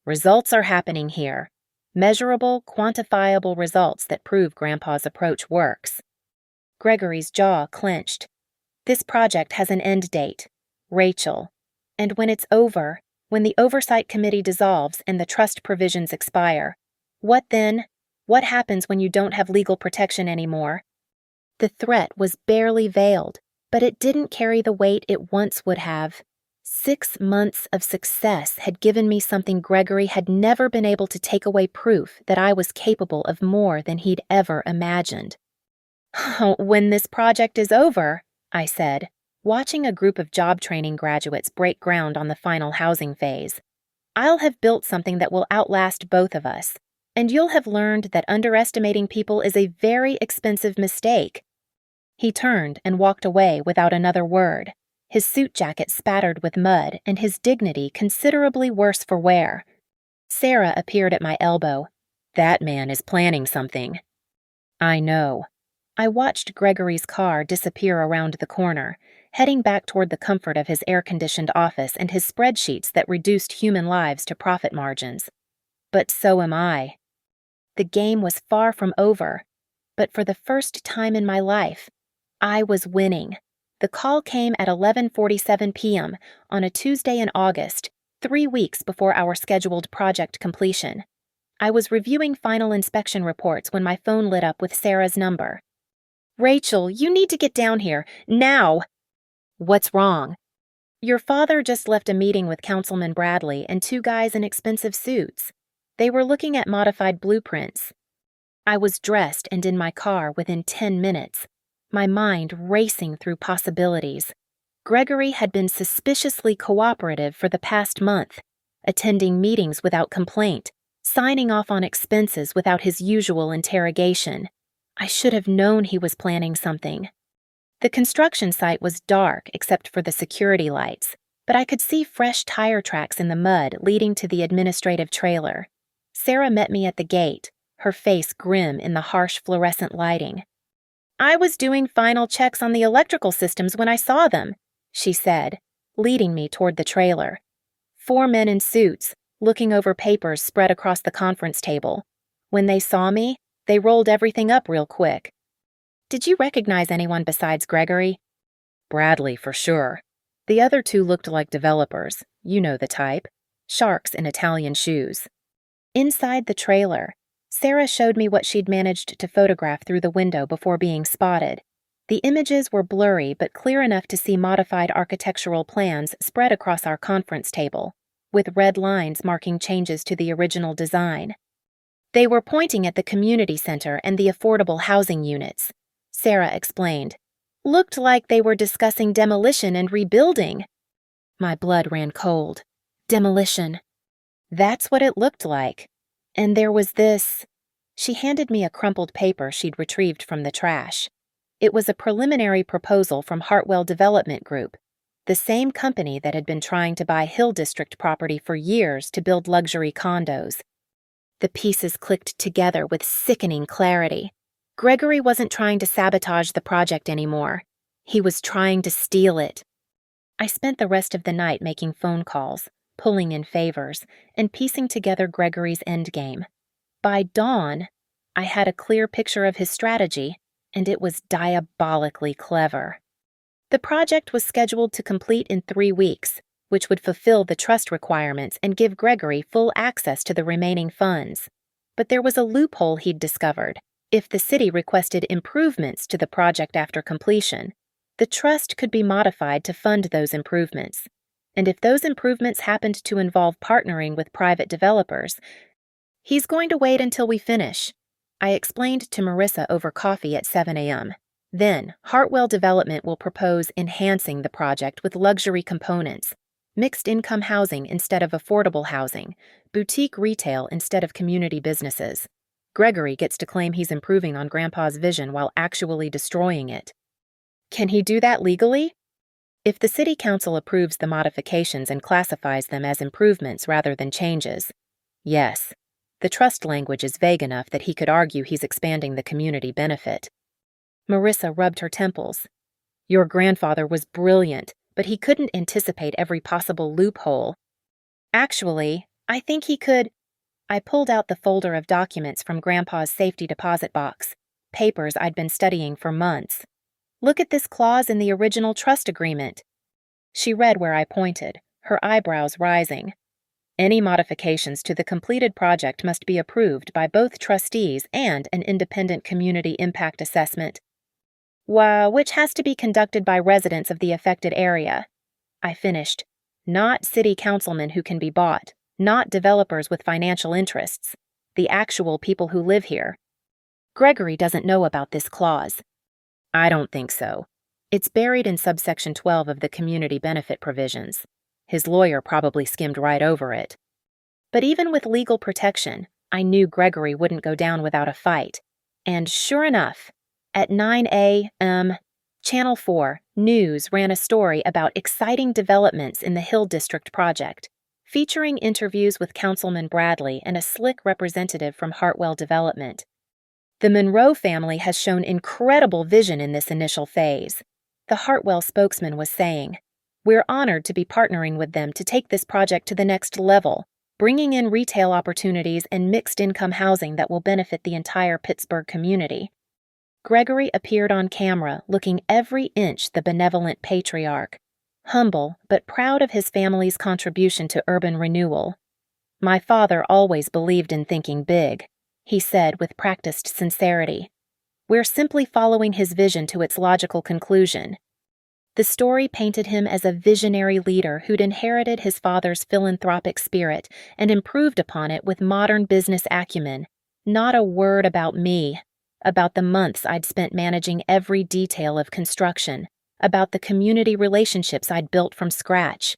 "Results are happening here. Measurable, quantifiable results that prove Grandpa's approach works." Gregory's jaw clenched. "This project has an end date, Rachel. And when it's over, when the oversight committee dissolves and the trust provisions expire, what then? What happens when you don't have legal protection anymore?" The threat was barely veiled, but it didn't carry the weight it once would have. 6 months of success had given me something Gregory had never been able to take away proof that I was capable of more than he'd ever imagined. "When this project is over," I said, watching a group of job training graduates break ground on the final housing phase, "I'll have built something that will outlast both of us, and you'll have learned that underestimating people is a very expensive mistake." He turned and walked away without another word, his suit jacket spattered with mud and his dignity considerably worse for wear. Sarah appeared at my elbow. "That man is planning something." "I know." I watched Gregory's car disappear around the corner, heading back toward the comfort of his air-conditioned office and his spreadsheets that reduced human lives to profit margins. But so am I. The game was far from over, but for the first time in my life, I was winning. The call came at 11:47 p.m. on a Tuesday in August, 3 weeks before our scheduled project completion. I was reviewing final inspection reports when my phone lit up with Sarah's number. "Rachel, you need to get down here, now!" "What's wrong?" "Your father just left a meeting with Councilman Bradley and 2 guys in expensive suits. They were looking at modified blueprints." I was dressed and in my car within 10 minutes, my mind racing through possibilities. Gregory had been suspiciously cooperative for the past month, attending meetings without complaint, signing off on expenses without his usual interrogation. I should have known he was planning something. The construction site was dark except for the security lights, but I could see fresh tire tracks in the mud leading to the administrative trailer. Sarah met me at the gate, her face grim in the harsh fluorescent lighting. "I was doing final checks on the electrical systems when I saw them," she said, leading me toward the trailer. 4 men in suits, looking over papers spread across the conference table. When they saw me, they rolled everything up real quick. "Did you recognize anyone besides Gregory?" "Bradley, for sure. The other 2 looked like developers. You know the type." sharks in Italian shoes. Inside the trailer, Sarah showed me what she'd managed to photograph through the window before being spotted. The images were blurry but clear enough to see modified architectural plans spread across our conference table, with red lines marking changes to the original design. They were pointing at the community center and the affordable housing units, Sarah explained. Looked like they were discussing demolition and rebuilding. My blood ran cold. Demolition. That's what it looked like. And there was this. She handed me a crumpled paper she'd retrieved from the trash. It was a preliminary proposal from Hartwell Development Group, the same company that had been trying to buy Hill District property for years to build luxury condos. The pieces clicked together with sickening clarity. Gregory wasn't trying to sabotage the project anymore. He was trying to steal it. I spent the rest of the night making phone calls, pulling in favors, and piecing together Gregory's endgame. By dawn, I had a clear picture of his strategy, and it was diabolically clever. The project was scheduled to complete in 3 weeks, which would fulfill the trust requirements and give Gregory full access to the remaining funds. But there was a loophole he'd discovered. If the city requested improvements to the project after completion, the trust could be modified to fund those improvements. And if those improvements happened to involve partnering with private developers, he's going to wait until we finish. I explained to Marissa over coffee at 7 a.m. Then, Hartwell Development will propose enhancing the project with luxury components, mixed-income housing instead of affordable housing, boutique retail instead of community businesses. Gregory gets to claim he's improving on Grandpa's vision while actually destroying it. Can he do that legally? If the City Council approves the modifications and classifies them as improvements rather than changes, yes. The trust language is vague enough that he could argue he's expanding the community benefit. Marissa rubbed her temples. Your grandfather was brilliant, but he couldn't anticipate every possible loophole. Actually, I think he could. I pulled out the folder of documents from Grandpa's safety deposit box, papers I'd been studying for months. Look at this clause in the original trust agreement. She read where I pointed, her eyebrows rising. Any modifications to the completed project must be approved by both trustees and an independent community impact assessment, which has to be conducted by residents of the affected area. I finished. Not city councilmen who can be bought, not developers with financial interests, the actual people who live here. Gregory doesn't know about this clause. I don't think so. It's buried in subsection 12 of the community benefit provisions. His lawyer probably skimmed right over it. But even with legal protection, I knew Gregory wouldn't go down without a fight. And sure enough, at 9 a.m., Channel 4 News ran a story about exciting developments in the Hill District project, featuring interviews with Councilman Bradley and a slick representative from Hartwell Development. The Monroe family has shown incredible vision in this initial phase, the Hartwell spokesman was saying. We're honored to be partnering with them to take this project to the next level, bringing in retail opportunities and mixed-income housing that will benefit the entire Pittsburgh community. Gregory appeared on camera, looking every inch the benevolent patriarch, humble but proud of his family's contribution to urban renewal. My father always believed in thinking big, he said with practiced sincerity. We're simply following his vision to its logical conclusion. The story painted him as a visionary leader who'd inherited his father's philanthropic spirit and improved upon it with modern business acumen. Not a word about me, about the months I'd spent managing every detail of construction, about the community relationships I'd built from scratch.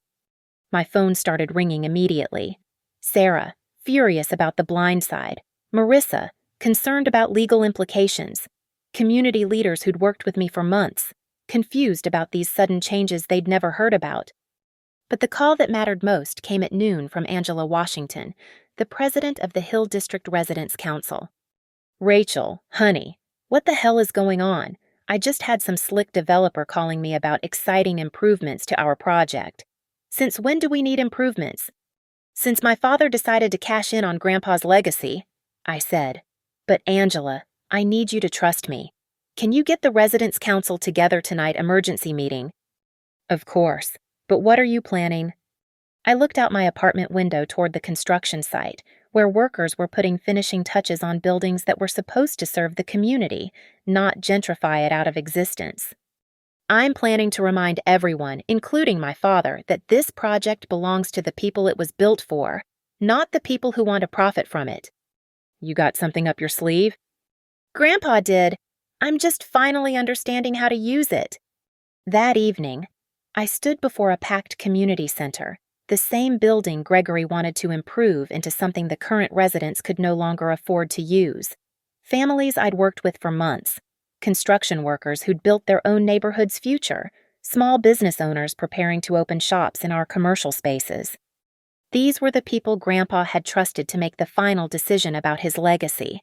My phone started ringing immediately. Sarah, furious about the blind side. Marissa, concerned about legal implications. Community leaders who'd worked with me for months, confused about these sudden changes they'd never heard about. But the call that mattered most came at noon from Angela Washington, the president of the Hill District Residents' Council. Rachel, honey, what the hell is going on? I just had some slick developer calling me about exciting improvements to our project. Since when do we need improvements? Since my father decided to cash in on Grandpa's legacy, I said. But Angela, I need you to trust me. Can you get the Residents' Council together tonight emergency meeting? Of course. But what are you planning? I looked out my apartment window toward the construction site, where workers were putting finishing touches on buildings that were supposed to serve the community, not gentrify it out of existence. I'm planning to remind everyone, including my father, that this project belongs to the people it was built for, not the people who want to profit from it. You got something up your sleeve? Grandpa did. I'm just finally understanding how to use it. That evening, I stood before a packed community center, the same building Gregory wanted to improve into something the current residents could no longer afford to use. Families I'd worked with for months, construction workers who'd built their own neighborhood's future, small business owners preparing to open shops in our commercial spaces. These were the people Grandpa had trusted to make the final decision about his legacy.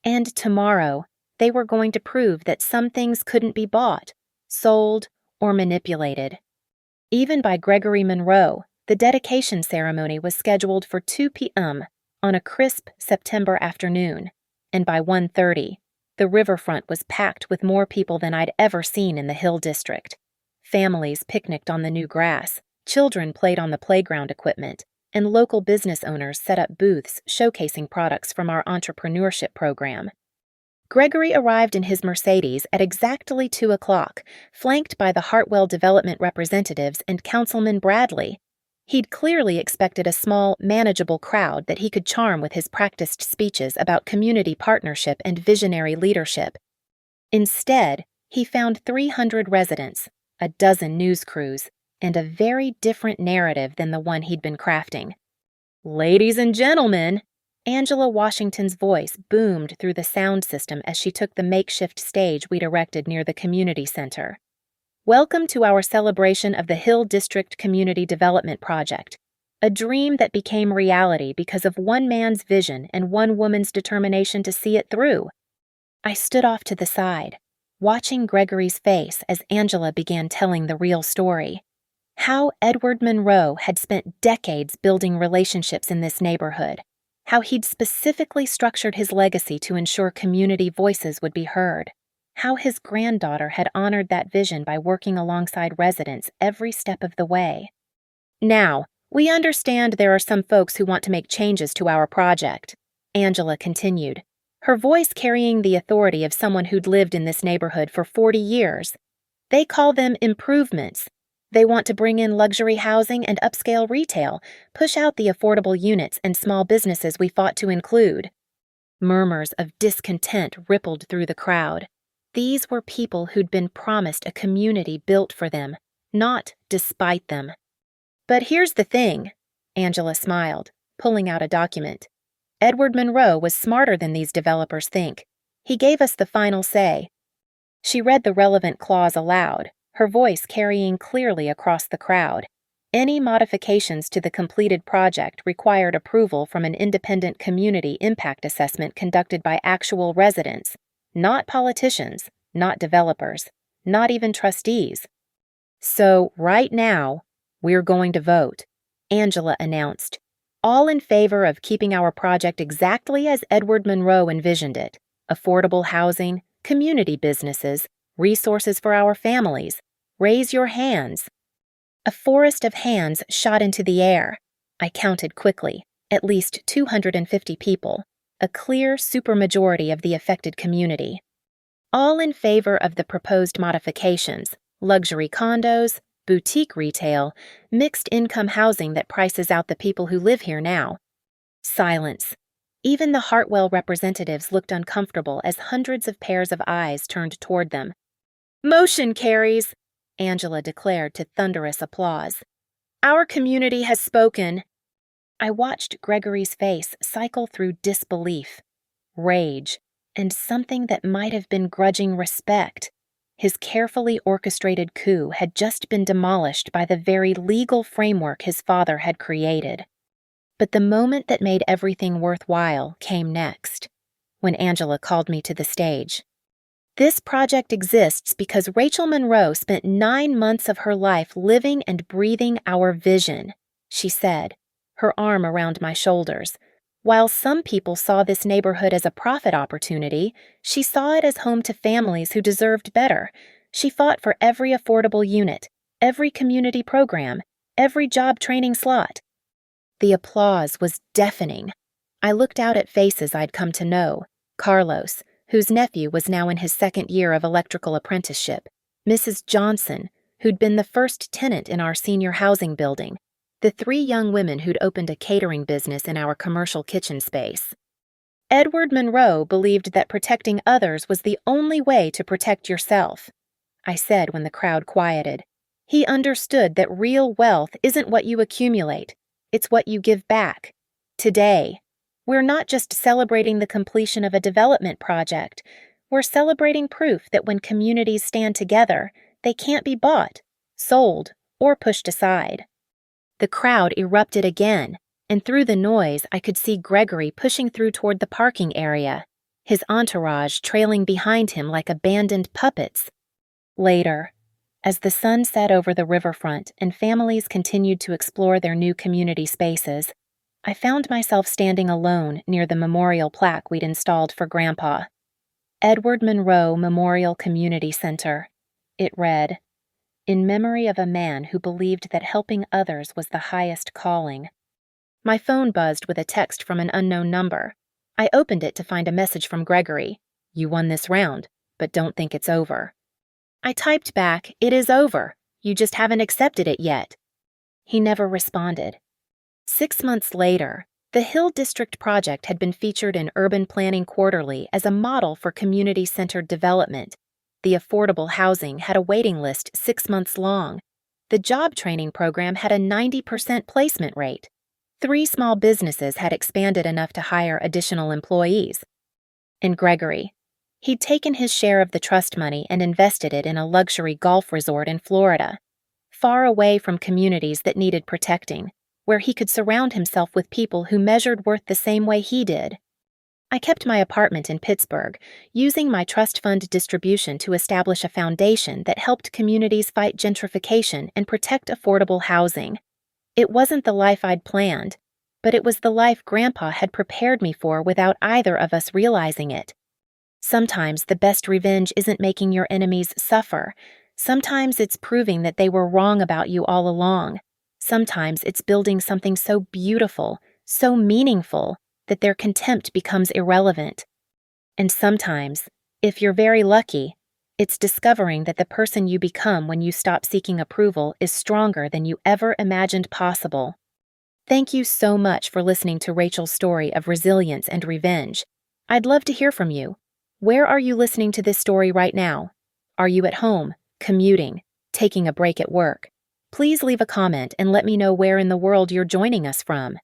And tomorrow, they were going to prove that some things couldn't be bought, sold, or manipulated. Even by Gregory Monroe, the dedication ceremony was scheduled for 2 p.m. on a crisp September afternoon, and by 1:30, the riverfront was packed with more people than I'd ever seen in the Hill District. Families picnicked on the new grass, children played on the playground equipment, and local business owners set up booths showcasing products from our entrepreneurship program. Gregory arrived in his Mercedes at exactly 2 o'clock, flanked by the Hartwell Development representatives and Councilman Bradley. He'd clearly expected a small, manageable crowd that he could charm with his practiced speeches about community partnership and visionary leadership. Instead, he found 300 residents, a dozen news crews, and a very different narrative than the one he'd been crafting. "Ladies and gentlemen," Angela Washington's voice boomed through the sound system as she took the makeshift stage we'd erected near the community center. "Welcome to our celebration of the Hill District Community Development Project, a dream that became reality because of one man's vision and one woman's determination to see it through." I stood off to the side, watching Gregory's face as Angela began telling the real story. How Edward Monroe had spent decades building relationships in this neighborhood, how he'd specifically structured his legacy to ensure community voices would be heard, how his granddaughter had honored that vision by working alongside residents every step of the way. "Now, we understand there are some folks who want to make changes to our project," Angela continued, her voice carrying the authority of someone who'd lived in this neighborhood for 40 years. "They call them improvements. They want to bring in luxury housing and upscale retail, push out the affordable units and small businesses we fought to include." Murmurs of discontent rippled through the crowd. These were people who'd been promised a community built for them, not despite them. "But here's the thing," Angela smiled, pulling out a document. "Edward Monroe was smarter than these developers think. He gave us the final say." She read the relevant clause aloud, her voice carrying clearly across the crowd. Any modifications to the completed project required approval from an independent community impact assessment conducted by actual residents, not politicians, not developers, not even trustees. "So, right now, we're going to vote," Angela announced. "All in favor of keeping our project exactly as Edward Monroe envisioned it: affordable housing, community businesses, resources for our families. Raise your hands." A forest of hands shot into the air. I counted quickly, at least 250 people, a clear supermajority of the affected community. All in favor of the proposed modifications: luxury condos, boutique retail, mixed-income housing that prices out the people who live here now. Silence. Even the Hartwell representatives looked uncomfortable as hundreds of pairs of eyes turned toward them. "Motion carries," Angela declared to thunderous applause. "Our community has spoken." I watched Gregory's face cycle through disbelief, rage, and something that might have been grudging respect. His carefully orchestrated coup had just been demolished by the very legal framework his father had created. But the moment that made everything worthwhile came next, when Angela called me to the stage. "This project exists because Rachel Monroe spent 9 months of her life living and breathing our vision," she said, her arm around my shoulders. While some people saw this neighborhood as a profit opportunity, she saw it as home to families who deserved better. She fought for every affordable unit, every community program, every job training slot. The applause was deafening. I looked out at faces I'd come to know: Carlos, whose nephew was now in his second year of electrical apprenticeship; Mrs. Johnson, who'd been the first tenant in our senior housing building; the 3 young women who'd opened a catering business in our commercial kitchen space. Edward Monroe believed that protecting others was the only way to protect yourself, I said when the crowd quieted. He understood that real wealth isn't what you accumulate, it's what you give back. Today, we're not just celebrating the completion of a development project, we're celebrating proof that when communities stand together, they can't be bought, sold, or pushed aside. The crowd erupted again, and through the noise I could see Gregory pushing through toward the parking area, his entourage trailing behind him like abandoned puppets. Later, as the sun set over the riverfront and families continued to explore their new community spaces, I found myself standing alone near the memorial plaque we'd installed for Grandpa. Edward Monroe Memorial Community Center. It read, "In memory of a man who believed that helping others was the highest calling." My phone buzzed with a text from an unknown number. I opened it to find a message from Gregory. "You won this round, but don't think it's over." I typed back, "It is over. You just haven't accepted it yet." He never responded. 6 months later, the Hill District project had been featured in Urban Planning Quarterly as a model for community-centered development. The affordable housing had a waiting list 6 months long. The job training program had a 90% placement rate. 3 small businesses had expanded enough to hire additional employees. And Gregory, he'd taken his share of the trust money and invested it in a luxury golf resort in Florida, far away from communities that needed protecting, where he could surround himself with people who measured worth the same way he did. I kept my apartment in Pittsburgh, using my trust fund distribution to establish a foundation that helped communities fight gentrification and protect affordable housing. It wasn't the life I'd planned, but it was the life Grandpa had prepared me for without either of us realizing it. Sometimes the best revenge isn't making your enemies suffer. Sometimes it's proving that they were wrong about you all along. Sometimes it's building something so beautiful, so meaningful, that their contempt becomes irrelevant. And sometimes, if you're very lucky, it's discovering that the person you become when you stop seeking approval is stronger than you ever imagined possible. Thank you so much for listening to Rachel's story of resilience and revenge. I'd love to hear from you. Where are you listening to this story right now? Are you at home, commuting, taking a break at work? Please leave a comment and let me know where in the world you're joining us from.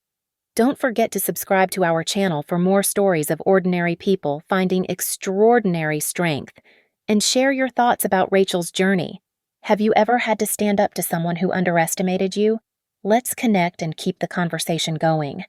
Don't forget to subscribe to our channel for more stories of ordinary people finding extraordinary strength, and share your thoughts about Rachel's journey. Have you ever had to stand up to someone who underestimated you? Let's connect and keep the conversation going.